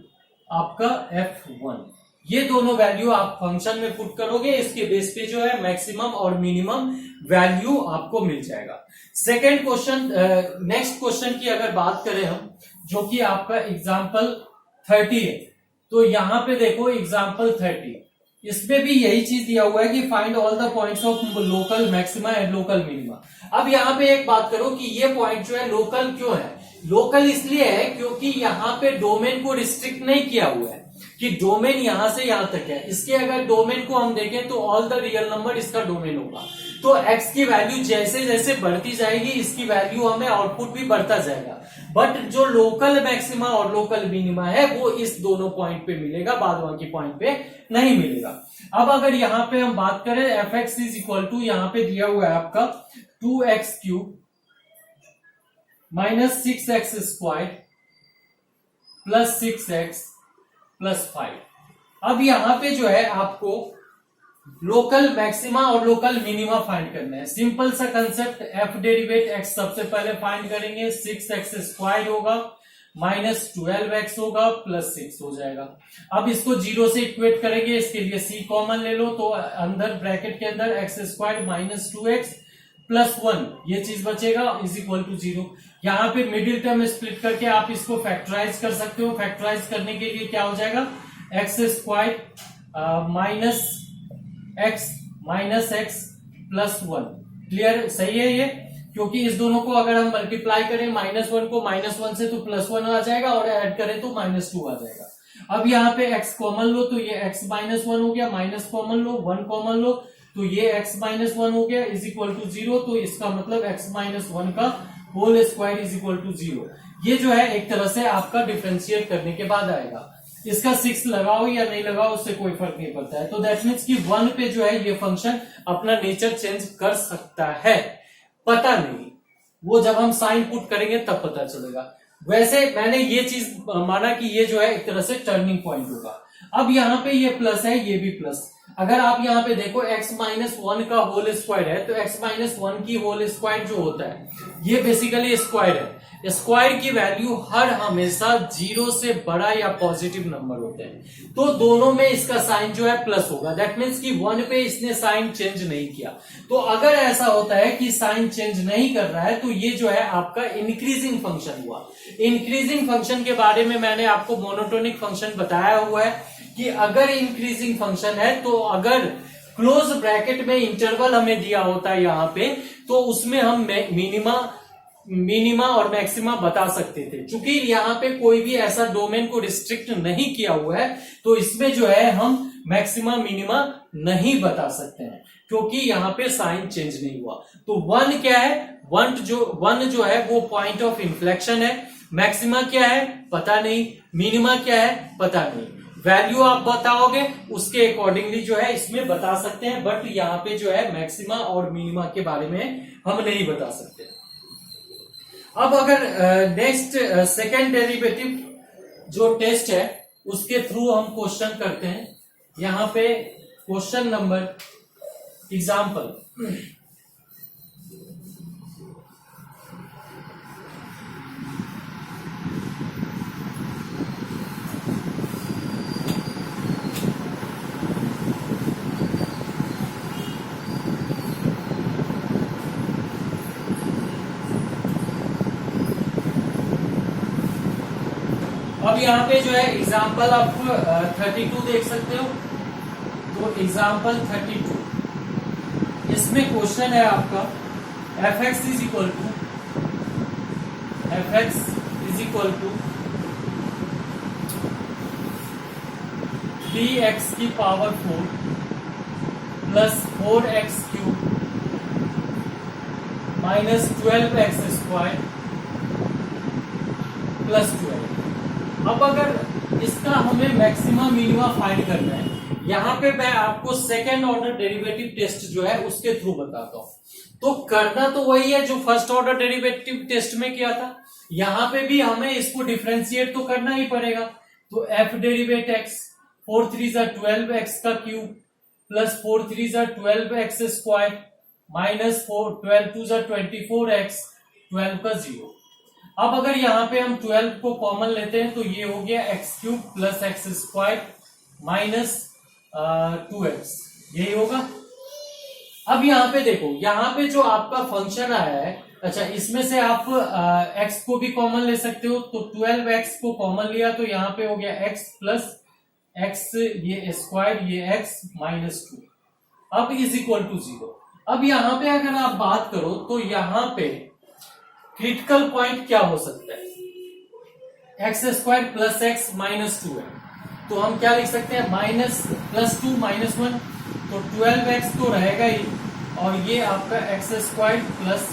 आपका f1, ये दोनों वैल्यू आप फंक्शन में पुट करोगे, इसके बेस पे जो है मैक्सिमम और मिनिमम वैल्यू आपको मिल जाएगा। सेकेंड क्वेश्चन, नेक्स्ट क्वेश्चन की अगर बात करें हम, जो कि आपका एग्जाम्पल 30 है, तो यहां पे देखो एग्जाम्पल 30, इसमें भी यही चीज दिया हुआ है कि find all the points of local maxima and local minima. अब यहाँ पे एक बात करो कि ये पॉइंट जो है लोकल क्यों है? लोकल इसलिए है क्योंकि यहाँ पे डोमेन को रिस्ट्रिक्ट नहीं किया हुआ है कि डोमेन यहां से यहां तक है। इसके अगर डोमेन को हम देखें तो ऑल द रियल नंबर इसका डोमेन होगा, तो x की वैल्यू जैसे जैसे बढ़ती जाएगी इसकी वैल्यू हमें आउटपुट भी बढ़ता जाएगा। बट जो लोकल मैक्सिमा और लोकल मिनिमा है वो इस दोनों पॉइंट पे मिलेगा, बाद बाकी पॉइंट पे नहीं मिलेगा। अब अगर यहाँ पे हम बात करें f(x) इज इक्वल टू, यहाँ पे दिया हुआ है आपका 2x³ - 6x² + 6x + 5। अब यहां पे जो है आपको लोकल मैक्सिमा और लोकल मिनिमा फाइंड करना है। सिंपल सा कंसेप्ट, f डेरिवेट x सबसे पहले फाइंड करेंगे, 6x² होगा -12x होगा +6 हो जाएगा। अब इसको 0 से इक्वेट करेंगे, इसके लिए c कॉमन ले लो, तो अंदर ब्रैकेट के अंदर x² - 2x + 1 ये चीज बचेगा इज इक्वल टू 0। यहाँ पे मिडिल टर्म स्प्लिट करके आप इसको फैक्टराइज कर सकते हो। फैक्टराइज करने के लिए क्या हो जाएगा, x² - x +1। क्लियर, सही है ये, क्योंकि इस दोनों को अगर हम मल्टीप्लाई करें -1 को -1 से तो +1 आ जाएगा और ऐड करें तो -2 आ जाएगा। अब यहाँ पे x कॉमन लो तो ये x -1 हो गया, माइनस कॉमन लो, 1 कॉमन लो तो ये x -1 हो गया इज इक्वल टू 0। तो इसका मतलब x -1 का whole square is equal to 0। ये जो है एक तरह से आपका डिफरेंशिएट करने के बाद आएगा। इसका 6 लगाओ या नहीं लगाओ उससे कोई फर्क नहीं पड़ता है। तो दैट मीन्स कि 1 पे जो है ये फंक्शन अपना नेचर चेंज कर सकता है, पता नहीं, वो जब हम साइन पुट करेंगे तब पता चलेगा। वैसे मैंने ये चीज माना कि ये जो है एक तरह से टर्निंग पॉइंट होगा। अब यहाँ पे ये प्लस है, ये भी प्लस। अगर आप यहाँ पे देखो x -1 का होल स्क्वायर है, तो x -1 की होल स्क्वायर जो होता है ये बेसिकली स्क्वायर है। स्क्वायर की वैल्यू हर हमेशा 0 से बड़ा या पॉजिटिव नंबर होते हैं, तो दोनों में इसका साइन जो है प्लस होगा। दैट मीन्स कि 1 पे इसने साइन चेंज नहीं किया। तो अगर ऐसा होता है कि साइन चेंज नहीं कर रहा है तो ये जो है आपका इंक्रीजिंग फंक्शन हुआ। इंक्रीजिंग फंक्शन के बारे में मैंने आपको मोनोटोनिक फंक्शन बताया हुआ है कि अगर इंक्रीजिंग फंक्शन है तो अगर क्लोज ब्रैकेट में इंटरवल हमें दिया होता है यहाँ पे, तो उसमें हम मिनिमा और मैक्सिमा बता सकते थे। चूंकि यहाँ पे कोई भी ऐसा डोमेन को रिस्ट्रिक्ट नहीं किया हुआ है तो इसमें जो है हम मैक्सिमा मिनिमा नहीं बता सकते हैं, क्योंकि यहाँ पे साइन चेंज नहीं हुआ। तो 1 क्या है, 1 जो है वो पॉइंट ऑफ इन्फ्लेक्शन है। मैक्सिमा क्या है पता नहीं, मिनिमा क्या है पता नहीं। वैल्यू आप बताओगे उसके अकॉर्डिंगली जो है इसमें बता सकते हैं, बट यहाँ पे जो है मैक्सिमा और मिनिमा के बारे में हम नहीं बता सकते। अब अगर नेक्स्ट सेकेंड डेरिवेटिव जो टेस्ट है उसके थ्रू हम क्वेश्चन करते हैं। यहाँ पे क्वेश्चन नंबर एग्जाम्पल, अब यहाँ पे जो है एग्जाम्पल आप 32 देख सकते हो। तो एग्जाम्पल 32, इसमें क्वेश्चन है आपका f(x) is equal to 3x⁴ + 4x³ - 12x² plus 12। अब अगर इसका हमें मैक्सिमा मिनिमा फाइंड करना है, यहाँ पे मैं आपको सेकेंड ऑर्डर डेरिवेटिव टेस्ट जो है उसके थ्रू बताता हूं। तो करना तो वही है जो फर्स्ट ऑर्डर डेरिवेटिव टेस्ट में किया था, यहाँ पे भी हमें इसको डिफ्रेंशिएट तो करना ही पड़ेगा। तो एफ डेरिवेट एक्स 4 3 जा 12 एक्स का क्यूब प्लस 4 3 जा 12 एक्स स्क्वायर माइनस 4 12 2 जा 24 एक्स 12 का 0। अब अगर यहाँ पे हम 12 को कॉमन लेते हैं तो ये हो गया x cube plus x square minus 2x, यही होगा। अब यहाँ पे देखो, यहाँ पे जो आपका फंक्शन आया है, अच्छा इसमें से आप x को भी कॉमन ले सकते हो। तो 12x को कॉमन लिया तो यहाँ पे हो गया x प्लस x ये स्क्वायर ये x माइनस 2, अब इज इक्वल टू 0। अब यहाँ पे अगर आप बात करो तो यहाँ पे क्रिटिकल पॉइंट क्या हो सकता है, x square plus x minus 2 है, तो हम क्या लिख सकते हैं माइनस प्लस 2 माइनस 1, तो 12x तो रहेगा ही, और ये आपका x square plus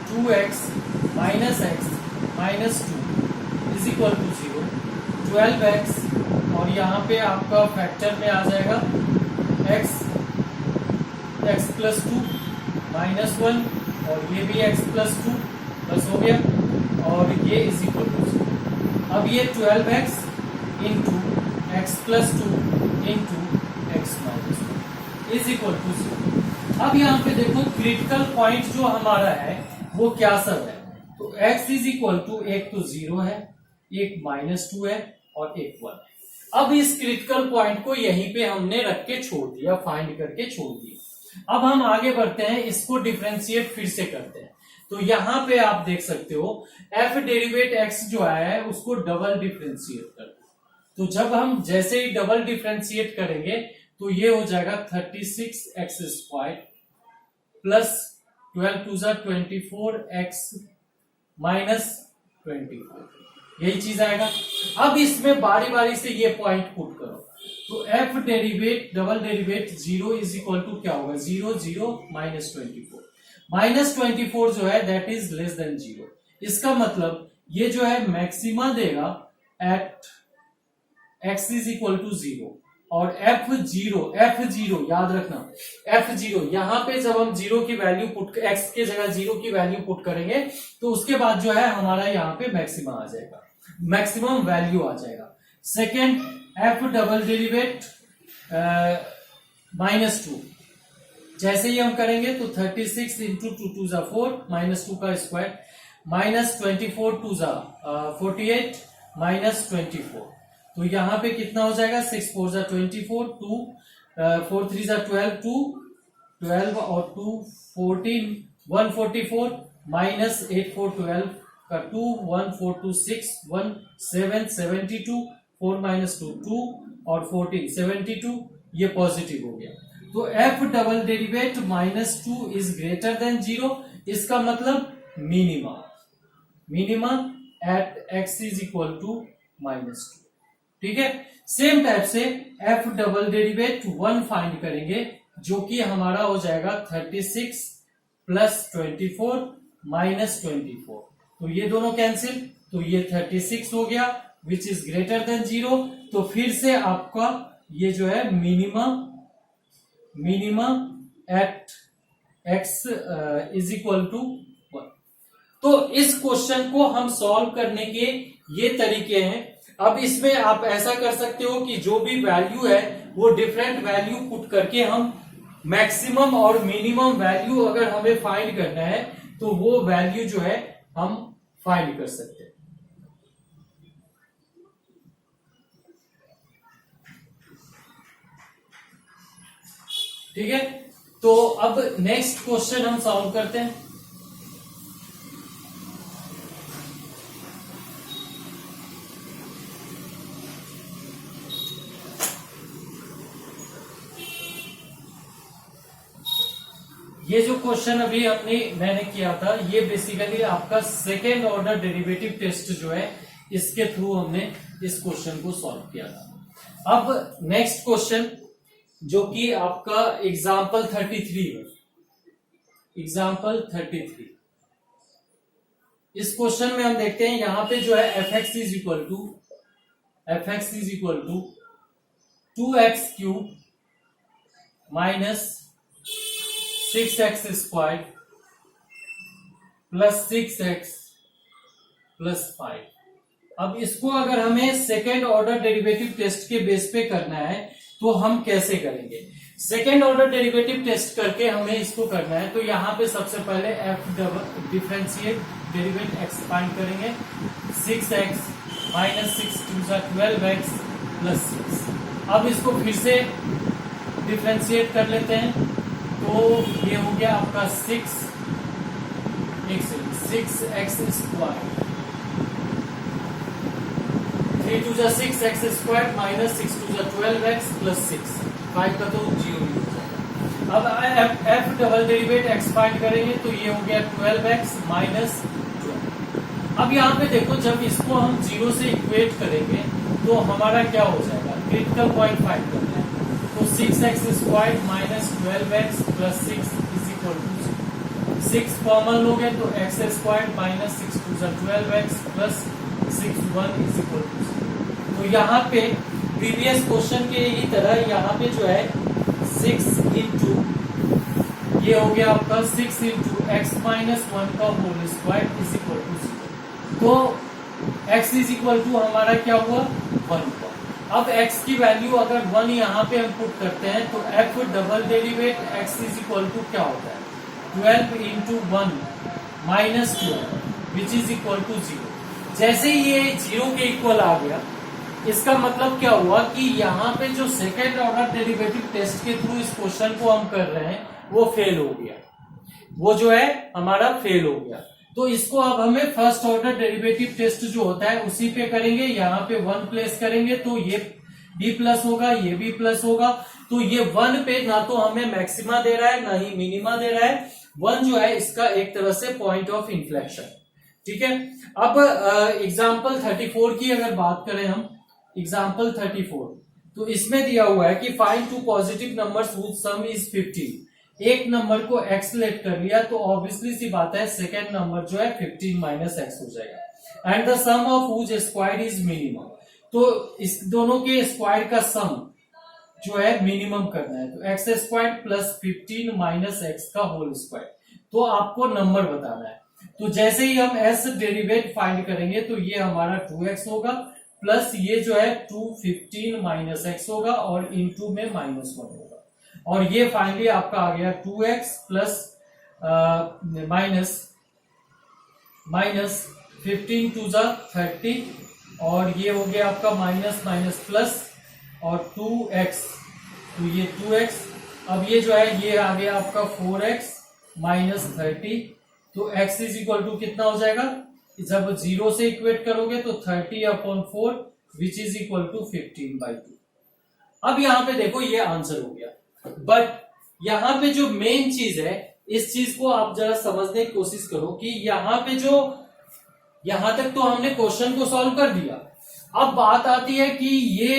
2x minus x minus 2 is equal to 0। 12x और यहाँ पे आपका फैक्टर में आ जाएगा x प्लस 2 माइनस 1, और ये भी x प्लस 2 बस हो गया, और ये इज इक्वल टू 0। अब ये 12x into x plus 2 into x minus 2 is equal to 0। अब यहाँ पे देखो क्रिटिकल पॉइंट जो हमारा है वो क्या सब है, तो x इज इक्वल टू एक तो 0 है, एक माइनस 2 है और एक 1 है। अब इस क्रिटिकल पॉइंट को यहीं पे हमने रख के छोड़ दिया, फाइंड करके छोड़ दिया। अब हम आगे बढ़ते हैं, इसको डिफ्रेंशिएट फिर से करते हैं। तो यहाँ पे आप देख सकते हो एफ डेरिवेट एक्स जो आया है उसको डबल डिफ्रेंशिएट करते हैं। तो जब हम जैसे ही डबल डिफ्रेंशिएट करेंगे तो ये हो जाएगा 36 एक्स स्क्वायर प्लस 12 टू जा 24 एक्स माइनस 24, यही चीज आएगा। अब इसमें बारी बारी से ये पॉइंट पुट करो, तो F derivative double derivative 0 is equal to क्या होगा 0 0 माइनस 24, माइनस 24 जो है दैट इज लेस देन 0। इसका मतलब ये जो है मैक्सिमा देगा at x is equal to 0, और f0 याद रखना, f0 यहाँ पे जब हम 0 की वैल्यू पुट x के जगह 0 की वैल्यू पुट करेंगे तो उसके बाद जो है हमारा यहाँ पे मैक्सिमा आ जाएगा, मैक्सिमम वैल्यू आ जाएगा। Second f double derivative minus 2, जैसे ही हम करेंगे तो 36 इंटू 2 टू जा 4 माइनस 2 का स्क्वायर माइनस 24 टू जा 48 माइनस 24, तो यहाँ पे कितना हो जाएगा 6 4 जा 24 2 4 3 जा 12 2 12 और 2 14 144 माइनस 8 4 12 का 2 1 4 2 6 1 7 72 4 माइनस 2 2 और 14 72, ये पॉजिटिव हो गया। तो f double derivative minus 2 is greater than 0, इसका मतलब minima at x is equal to minus 2। ठीक है, सेम टाइप से f डबल डेरिवेट 1 फाइंड करेंगे जो कि हमारा हो जाएगा 36 प्लस 24 माइनस 24, तो ये दोनों कैंसिल, तो ये 36 हो गया विच इज ग्रेटर देन 0। तो फिर से आपका ये जो है minima at x is equal to 1। तो इस क्वेश्चन को हम सॉल्व करने के ये तरीके हैं। अब इसमें आप ऐसा कर सकते हो कि जो भी वैल्यू है वो डिफरेंट वैल्यू पुट करके हम मैक्सिमम और मिनिमम वैल्यू अगर हमें फाइंड करना है तो वो वैल्यू जो है हम फाइंड कर सकते हैं। ठीक है, तो अब नेक्स्ट क्वेश्चन हम सॉल्व करते हैं। ये जो क्वेश्चन अभी मैंने किया था ये बेसिकली आपका सेकेंड ऑर्डर डेरिवेटिव टेस्ट जो है इसके थ्रू हमने इस क्वेश्चन को सॉल्व किया था। अब नेक्स्ट क्वेश्चन जो कि आपका एग्जाम्पल 33 है, एग्जाम्पल 33, इस क्वेश्चन में हम देखते हैं यहाँ पे जो है f x is equal to 2x³ minus 6x² plus 6x plus 5। अब इसको अगर हमें सेकेंड ऑर्डर डेरिवेटिव टेस्ट के बेस पे करना है तो हम कैसे करेंगे? सेकेंड ऑर्डर डेरिवेटिव टेस्ट करके हमें इसको करना है तो यहाँ पे सबसे पहले F differentiate derivative x find करेंगे। 6x minus 6 2 12x plus 6। अब इसको फिर से डिफरेंशिएट कर लेते हैं तो ये हो गया आपका 6x² 3 2 6x² minus 6 2 12x plus 6। 5 का तो 0 ही हो जाएगा। अब F double derivative x find करेंगे तो ये हो गया 12x माइनस 12। अब यहाँ पे देखो जब इसको हम 0 से इक्वेट करेंगे तो हमारा क्या हो जाएगा? क्रिटिकल पॉइंट फाइंड करना है तो 6x² minus 12x plus 6 is equal to 6 common लोगे तो x² minus 6 2 12x plus 6 1 is equal to. तो यहाँ पे प्रीवियस क्वेश्चन के ही तरह यहाँ पे जो है 6 इंटू ये हो गया आपका 6 इंटू एक्स माइनस 1 का whole square is equal to 0। तो x इज इक्वल टू हमारा क्या हुआ? 1 हुआ। अब x की वैल्यू अगर 1 यहाँ पे हम पुट करते हैं तो f double derivative x is equal to क्या होता है? 12 into 1 minus 12 which is equal to 0। जैसे ही ये 0 के इक्वल आ गया इसका मतलब क्या हुआ कि यहाँ पे जो सेकेंड ऑर्डर डेरिवेटिव टेस्ट के थ्रू इस क्वेश्चन को हम कर रहे हैं वो फेल हो गया, वो जो है हमारा फेल हो गया। तो इसको अब हमें फर्स्ट ऑर्डर डेरिवेटिव टेस्ट जो होता है उसी पे करेंगे। यहाँ पे 1 प्लेस करेंगे तो ये b प्लस होगा, ये b प्लस होगा। तो ये 1 पे ना तो हमें मैक्सिमा दे रहा है ना ही मिनिमा दे रहा है। 1 जो है इसका एक तरह से पॉइंट ऑफ इन्फ्लेक्शन, ठीक है। अब एग्जाम्पल 34 की अगर बात करें हम, एग्जाम्पल 34 तो इसमें दिया हुआ है कि find 2 positive numbers whose sum is 15। एक नंबर को x लेट कर लिया तो ऑब्वियसली सी बात है सेकेंड नंबर जो है 15 माइनस x हो जाएगा। And the sum of whose square is minimum. तो इस दोनों के स्क्वायर का सम जो है मिनिमम करना है तो x² प्लस 15 माइनस x का होल स्क्वायर। तो आपको नंबर बताना है। तो जैसे ही हम s डेरिवेटिव फाइंड करेंगे तो ये हमारा 2x होगा प्लस ये जो है 215 माइनस x होगा और इनटू में -1 होगा और ये फाइनली आपका आ गया 2x प्लस माइनस 15 टू 30 और ये हो गया आपका माइनस माइनस प्लस और 2x तो ये 2x। अब ये जो है ये आ गया आपका 4x माइनस 30। तो x इज इक्वल टू कितना हो जाएगा? जब 0 से इक्वेट करोगे तो 30/4 विच इज इक्वल टू 15/2। अब यहां पे देखो ये आंसर हो गया, बट यहां पे जो मेन चीज है इस चीज को आप जरा समझने की कोशिश करो कि यहां पे जो यहां तक तो हमने क्वेश्चन को सॉल्व कर दिया। अब बात आती है कि ये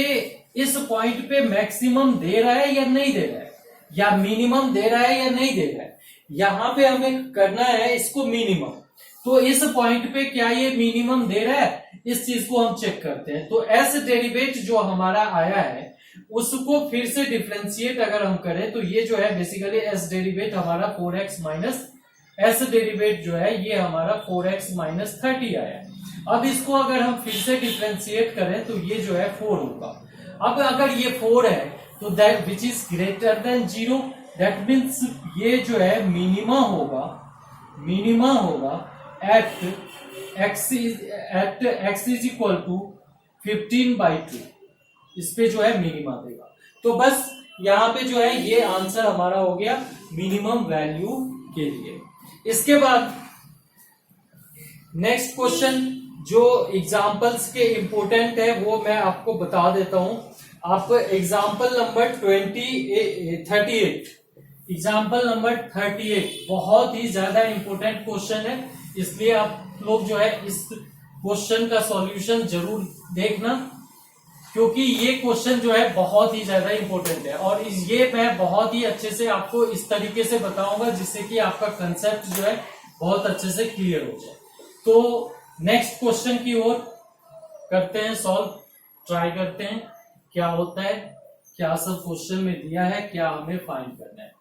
इस पॉइंट पे मैक्सिमम दे रहा है या नहीं दे रहा है, या मिनिमम दे रहा है या नहीं दे रहा है। यहां पे हमें करना है इसको मिनिमम। तो इस पॉइंट पे क्या ये मिनिमम दे रहा है, इस चीज को हम चेक करते हैं। तो एस डेरिवेटिव जो हमारा आया है उसको फिर से डिफरेंशिएट अगर हम करें तो ये जो है बेसिकली एस डेरिवेटिव हमारा 4x माइनस एस डेरिवेटिव जो है ये हमारा 4x माइनस 30 आया। अब इसको अगर हम फिर से डिफरेंशिएट करें तो ये जो है 4 होगा। अब अगर ये 4 है तो that which is greater than 0, that means ये जो है मिनिमा होगा at x is equal to 15/2। इस पे जो है मिनिमा देगा। तो बस यहाँ पे जो है ये आंसर हमारा हो गया मिनिमम वैल्यू के लिए। इसके बाद नेक्स्ट क्वेश्चन जो एग्जांपल्स के इंपोर्टेंट है वो मैं आपको बता देता हूं। आप एग्जांपल नंबर 38 एग्जाम्पल नंबर 38 बहुत ही ज्यादा इंपॉर्टेंट क्वेश्चन है, इसलिए आप लोग जो है इस क्वेश्चन का सॉल्यूशन जरूर देखना, क्योंकि ये क्वेश्चन जो है बहुत ही ज्यादा इंपॉर्टेंट है और ये मैं बहुत ही अच्छे से आपको इस तरीके से बताऊंगा जिससे कि आपका कंसेप्ट जो है बहुत अच्छे से क्लियर हो जाए। तो नेक्स्ट क्वेश्चन की ओर करते हैं, सॉल्व ट्राई करते हैं क्या होता है, क्या सब क्वेश्चन में दिया है, क्या हमें फाइंड करना है।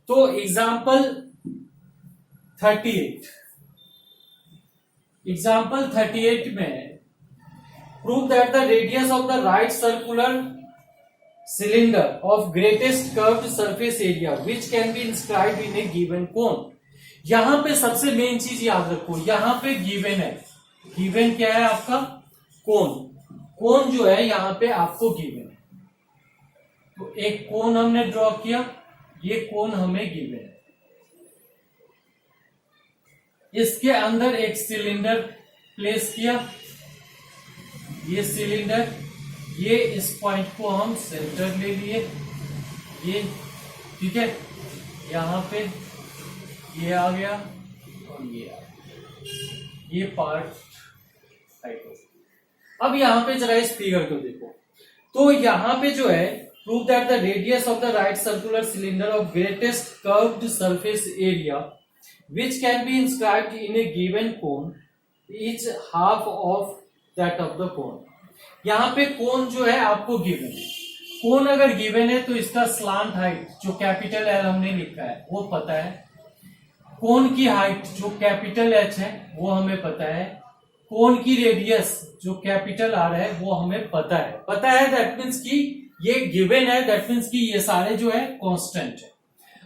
तो एग्जाम्पल 38 में prove that the radius of the right circular cylinder of greatest curved surface area which can be inscribed in a given cone. यहां पे सबसे मेन चीज याद रखो, यहां पे गिवन है, गिवन क्या है आपका, कोन। कोन जो है यहां पे आपको गिवन है, तो एक कोन हमने ड्रॉ किया, ये कोन हमें गिवन है, इसके अंदर एक सिलेंडर प्लेस किया, ये सिलेंडर, ये इस पॉइंट को हम सेंटर ले लिए, ये ठीक है, यहां पे ये आ गया और ये आ गया, ये पार्ट हाइट हो गया। अब यहां पे जरा इस फिगर को देखो, तो यहां पे जो है prove that the radius of the right circular cylinder of greatest curved surface area which can be inscribed in a given cone each half of that of the cone। यहाँ पे कोन जो है आपको गिवन है, कोन अगर गिवन है तो इसका स्लांट हाइट जो कैपिटल एल हमने लिखा है वो पता है, कोन की हाइट जो कैपिटल एच है वो हमें पता है, कोन की रेडियस जो कैपिटल आर है वो हमें पता है, दैट मीन्स की ये गिवन है, दैट मीन्स की ये सारे जो है कांस्टेंट है।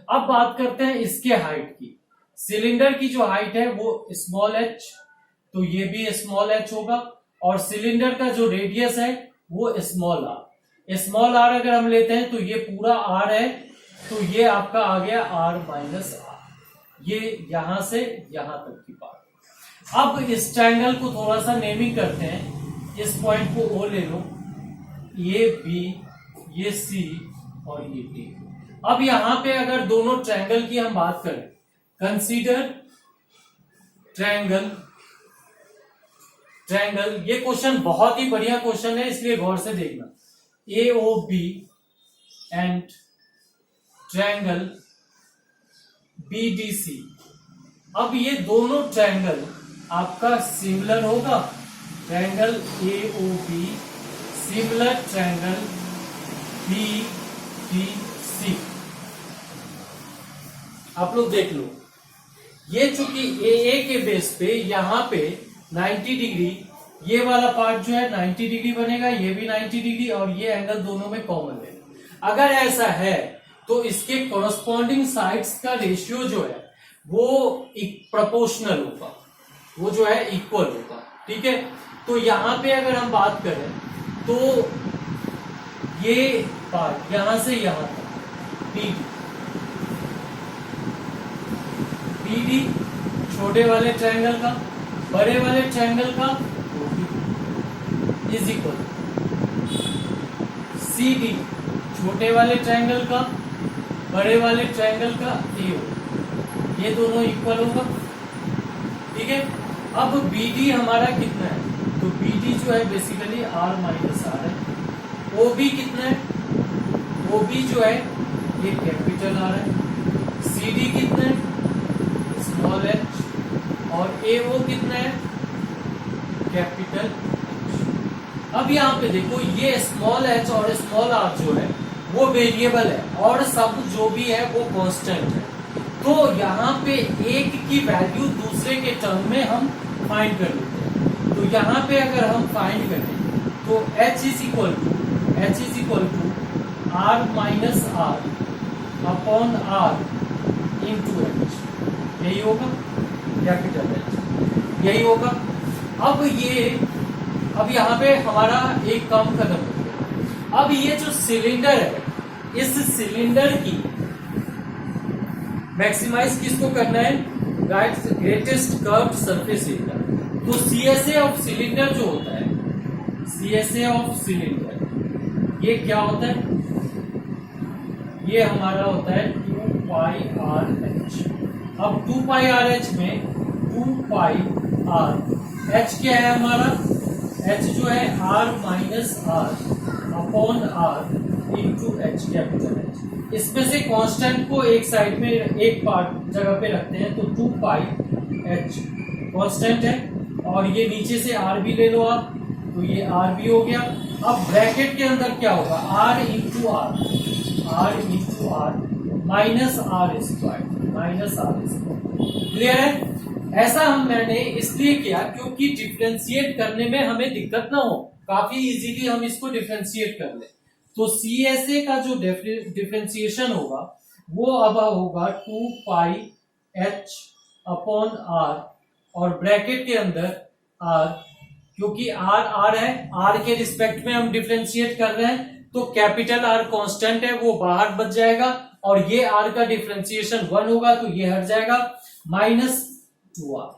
अब बात करते हैं इसके हाइट की, सिलेंडर की जो हाइट है वो स्मॉल एच, तो ये भी स्मॉल एच होगा, और सिलेंडर का जो रेडियस है वो स्मॉल आर। स्मॉल आर अगर हम लेते हैं तो ये पूरा आर है, तो ये आपका आ गया आर माइनस आर, ये यहां से यहां तक की बात। अब इस ट्रायंगल को थोड़ा सा नेमिंग करते हैं, इस पॉइंट को ओ ले लो, ये बी, ये सी और ये डी। अब यहां पे अगर दोनों ट्रायंगल की हम बात करें, कंसीडर ट्रायंगल, ये क्वेश्चन बहुत ही बढ़िया क्वेश्चन है, इसलिए गौर से देखना। AOB and triangle BDC। अब ये दोनों ट्रायंगल आपका सिमिलर होगा, triangle AOB similar triangle BDC। आप लोग देख लो, ये चूंकि AA के बेस पे यहां पे 90 डिग्री, ये वाला पार्ट जो है 90 डिग्री बनेगा, ये भी 90 डिग्री, और ये एंगल दोनों में कॉमन है। अगर ऐसा है तो इसके कॉरस्पॉन्डिंग साइड्स का रेशियो जो है वो प्रोपोर्शनल होगा, वो जो है इक्वल होगा, ठीक है। तो यहां पे अगर हम बात करें तो ये पार्ट यहां से यहां तक BD छोटे वाले ट्रायंगल का, बड़े वाले ट्रायंगल का इज इक्वल CD छोटे वाले ट्रायंगल का, बड़े वाले ट्रायंगल का AO, ये दोनों इक्वल होगा, ठीक है। अब BD हमारा कितना है, तो BD जो है बेसिकली R माइनस R है। OB कितना है, OB जो है ये कैपिटल R है। CD कितना है, स्मॉल h, और AO कितना है, कैपिटल H। अब यहाँ पे देखो ये स्मॉल h और स्मॉल r जो है वो वेरिएबल है, और सब जो भी है वो कांस्टेंट है। तो यहाँ पे एक की वैल्यू दूसरे के टर्म में हम फाइंड कर लेते हैं। तो यहाँ पे अगर हम फाइंड करें तो h is equal to r minus r upon r into h, यही होगा कैपिटल H, यही होगा। अब यहाँ पे हमारा एक काम खत्म हो गया। अब ये जो सिलेंडर है, इस सिलेंडर की मैक्सिमाइज किसको करना है, right greatest curved surface area. तो CSA ऑफ सिलेंडर जो होता है, CSA ऑफ सिलेंडर ये क्या होता है, ये हमारा होता है 2 पाई RH। अब 2 पाई RH में 2 पाई R, H क्या है हमारा, H जो है R minus R upon R into H capital H। इसमें से कांस्टेंट को एक साइड में एक पार्ट जगह पे रखते हैं, तो 2 पाई H कांस्टेंट है, और ये नीचे से आर भी ले लो आप, तो ये आर भी हो गया। अब ब्रैकेट के अंदर क्या होगा, r into r minus r square. Clear है? ऐसा मैंने इसलिए किया क्योंकि डिफ्रेंशिएट करने में हमें दिक्कत ना हो, काफी इजीली हम इसको डिफ्रेंशिएट कर ले। तो CSA का जो डिफ्रेंशिएशन होगा वो अब होगा 2 पाई h अपॉन r, और ब्रैकेट के अंदर r, क्योंकि r है, r के रिस्पेक्ट में हम डिफ्रेंशिएट कर रहे हैं, तो कैपिटल R कांस्टेंट है वो बाहर बच जाएगा, और ये r का डिफ्रेंशिएशन 1 होगा तो ये हट जाएगा, minus 2r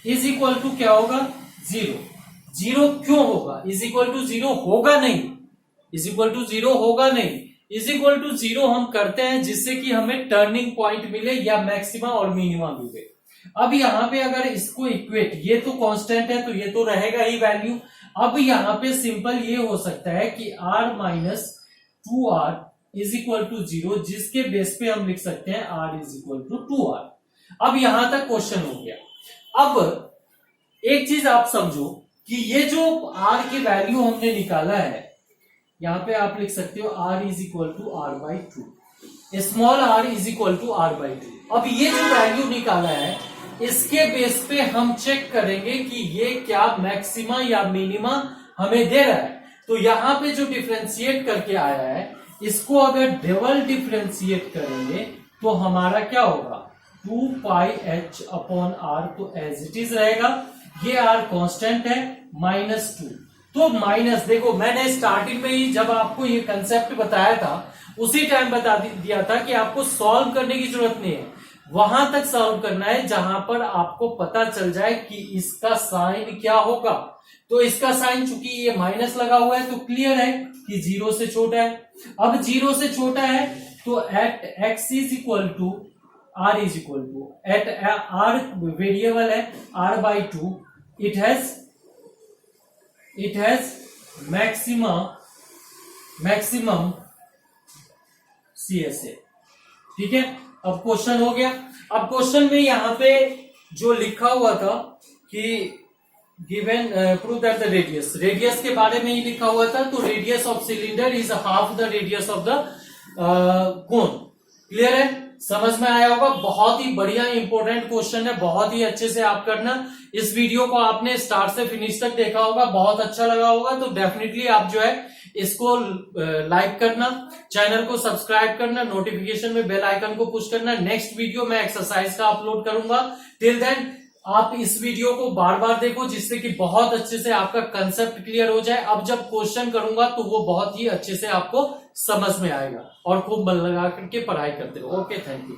is equal to क्या होगा, 0। जीरो क्यों होगा, इज इक्वल टू 0 होगा नहीं, इज इक्वल टू 0 होगा नहीं। इज इक्वल टू 0 हम करते हैं जिससे कि हमें टर्निंग पॉइंट मिले या मैक्सिमा और मिनिमा मिले। अब यहाँ पे अगर इसको इक्वेट, ये तो कांस्टेंट है तो ये तो रहेगा ही वैल्यू। अब यहाँ पे सिंपल ये हो सकता है कि r minus 2r is equal to 0, जिसके बेस पे हम लिख सकते हैं r is equal to 2r। अब यहां तक क्वेश्चन हो गया। अब एक चीज आप समझो कि ये जो r की वैल्यू हमने निकाला है, यहां पे आप लिख सकते हो r is equal to r/2, small r is equal to r/2। अब ये जो वैल्यू निकाला है इसके बेस पे हम चेक करेंगे कि ये क्या मैक्सिमा या मिनिमा हमें दे रहा है। तो यहां पे जो डिफरेंशिएट करके आया है, इसको अगर डबल डिफरेंशिएट करेंगे तो हमारा क्या होगा, 2 पाई h अपॉन r, तो एज इट इज रहेगा। ये r कांस्टेंट है, -2, तो माइनस, देखो मैंने स्टार्टिंग में ही जब आपको ये कंसेप्ट बताया था उसी टाइम बता दिया था कि आपको सॉल्व करने की जरूरत नहीं है, वहां तक सॉल्व करना है जहां पर आपको पता चल जाए कि इसका साइन क्या होगा। तो इसका साइन चूंकि ये माइनस लगा हुआ है तो क्लियर है कि 0 से छोटा है। अब 0 से छोटा है तो at x is equal to r is equal to, at r variable है r/2, it has maximum CSA। ठीक है, अब क्वेश्चन हो गया। अब क्वेश्चन में यहां पे जो लिखा हुआ था कि given prove that the radius के बारे में ही लिखा हुआ था, तो radius of cylinder is half the radius of the cone. Clear है, समझ में आया होगा। बहुत ही बढ़िया इंपॉर्टेंट क्वेश्चन है, बहुत ही अच्छे से आप करना। इस वीडियो को आपने स्टार्ट से फिनिश तक देखा होगा, बहुत अच्छा लगा होगा, तो डेफिनेटली आप जो है इसको लाइक करना, चैनल को सब्सक्राइब करना, नोटिफिकेशन में बेल आइकन को पुश करना। नेक्स्ट वीडियो मैं एक्सरसाइज का अपलोड करूंगा। टिल देन आप इस वीडियो को बार बार देखो जिससे कि बहुत अच्छे से आपका कंसेप्ट क्लियर हो जाए। अब जब क्वेश्चन करूंगा तो वो बहुत ही अच्छे से आपको समझ में आएगा, और खूब मन लगा करके पढ़ाई करते रहो। Okay, thank you.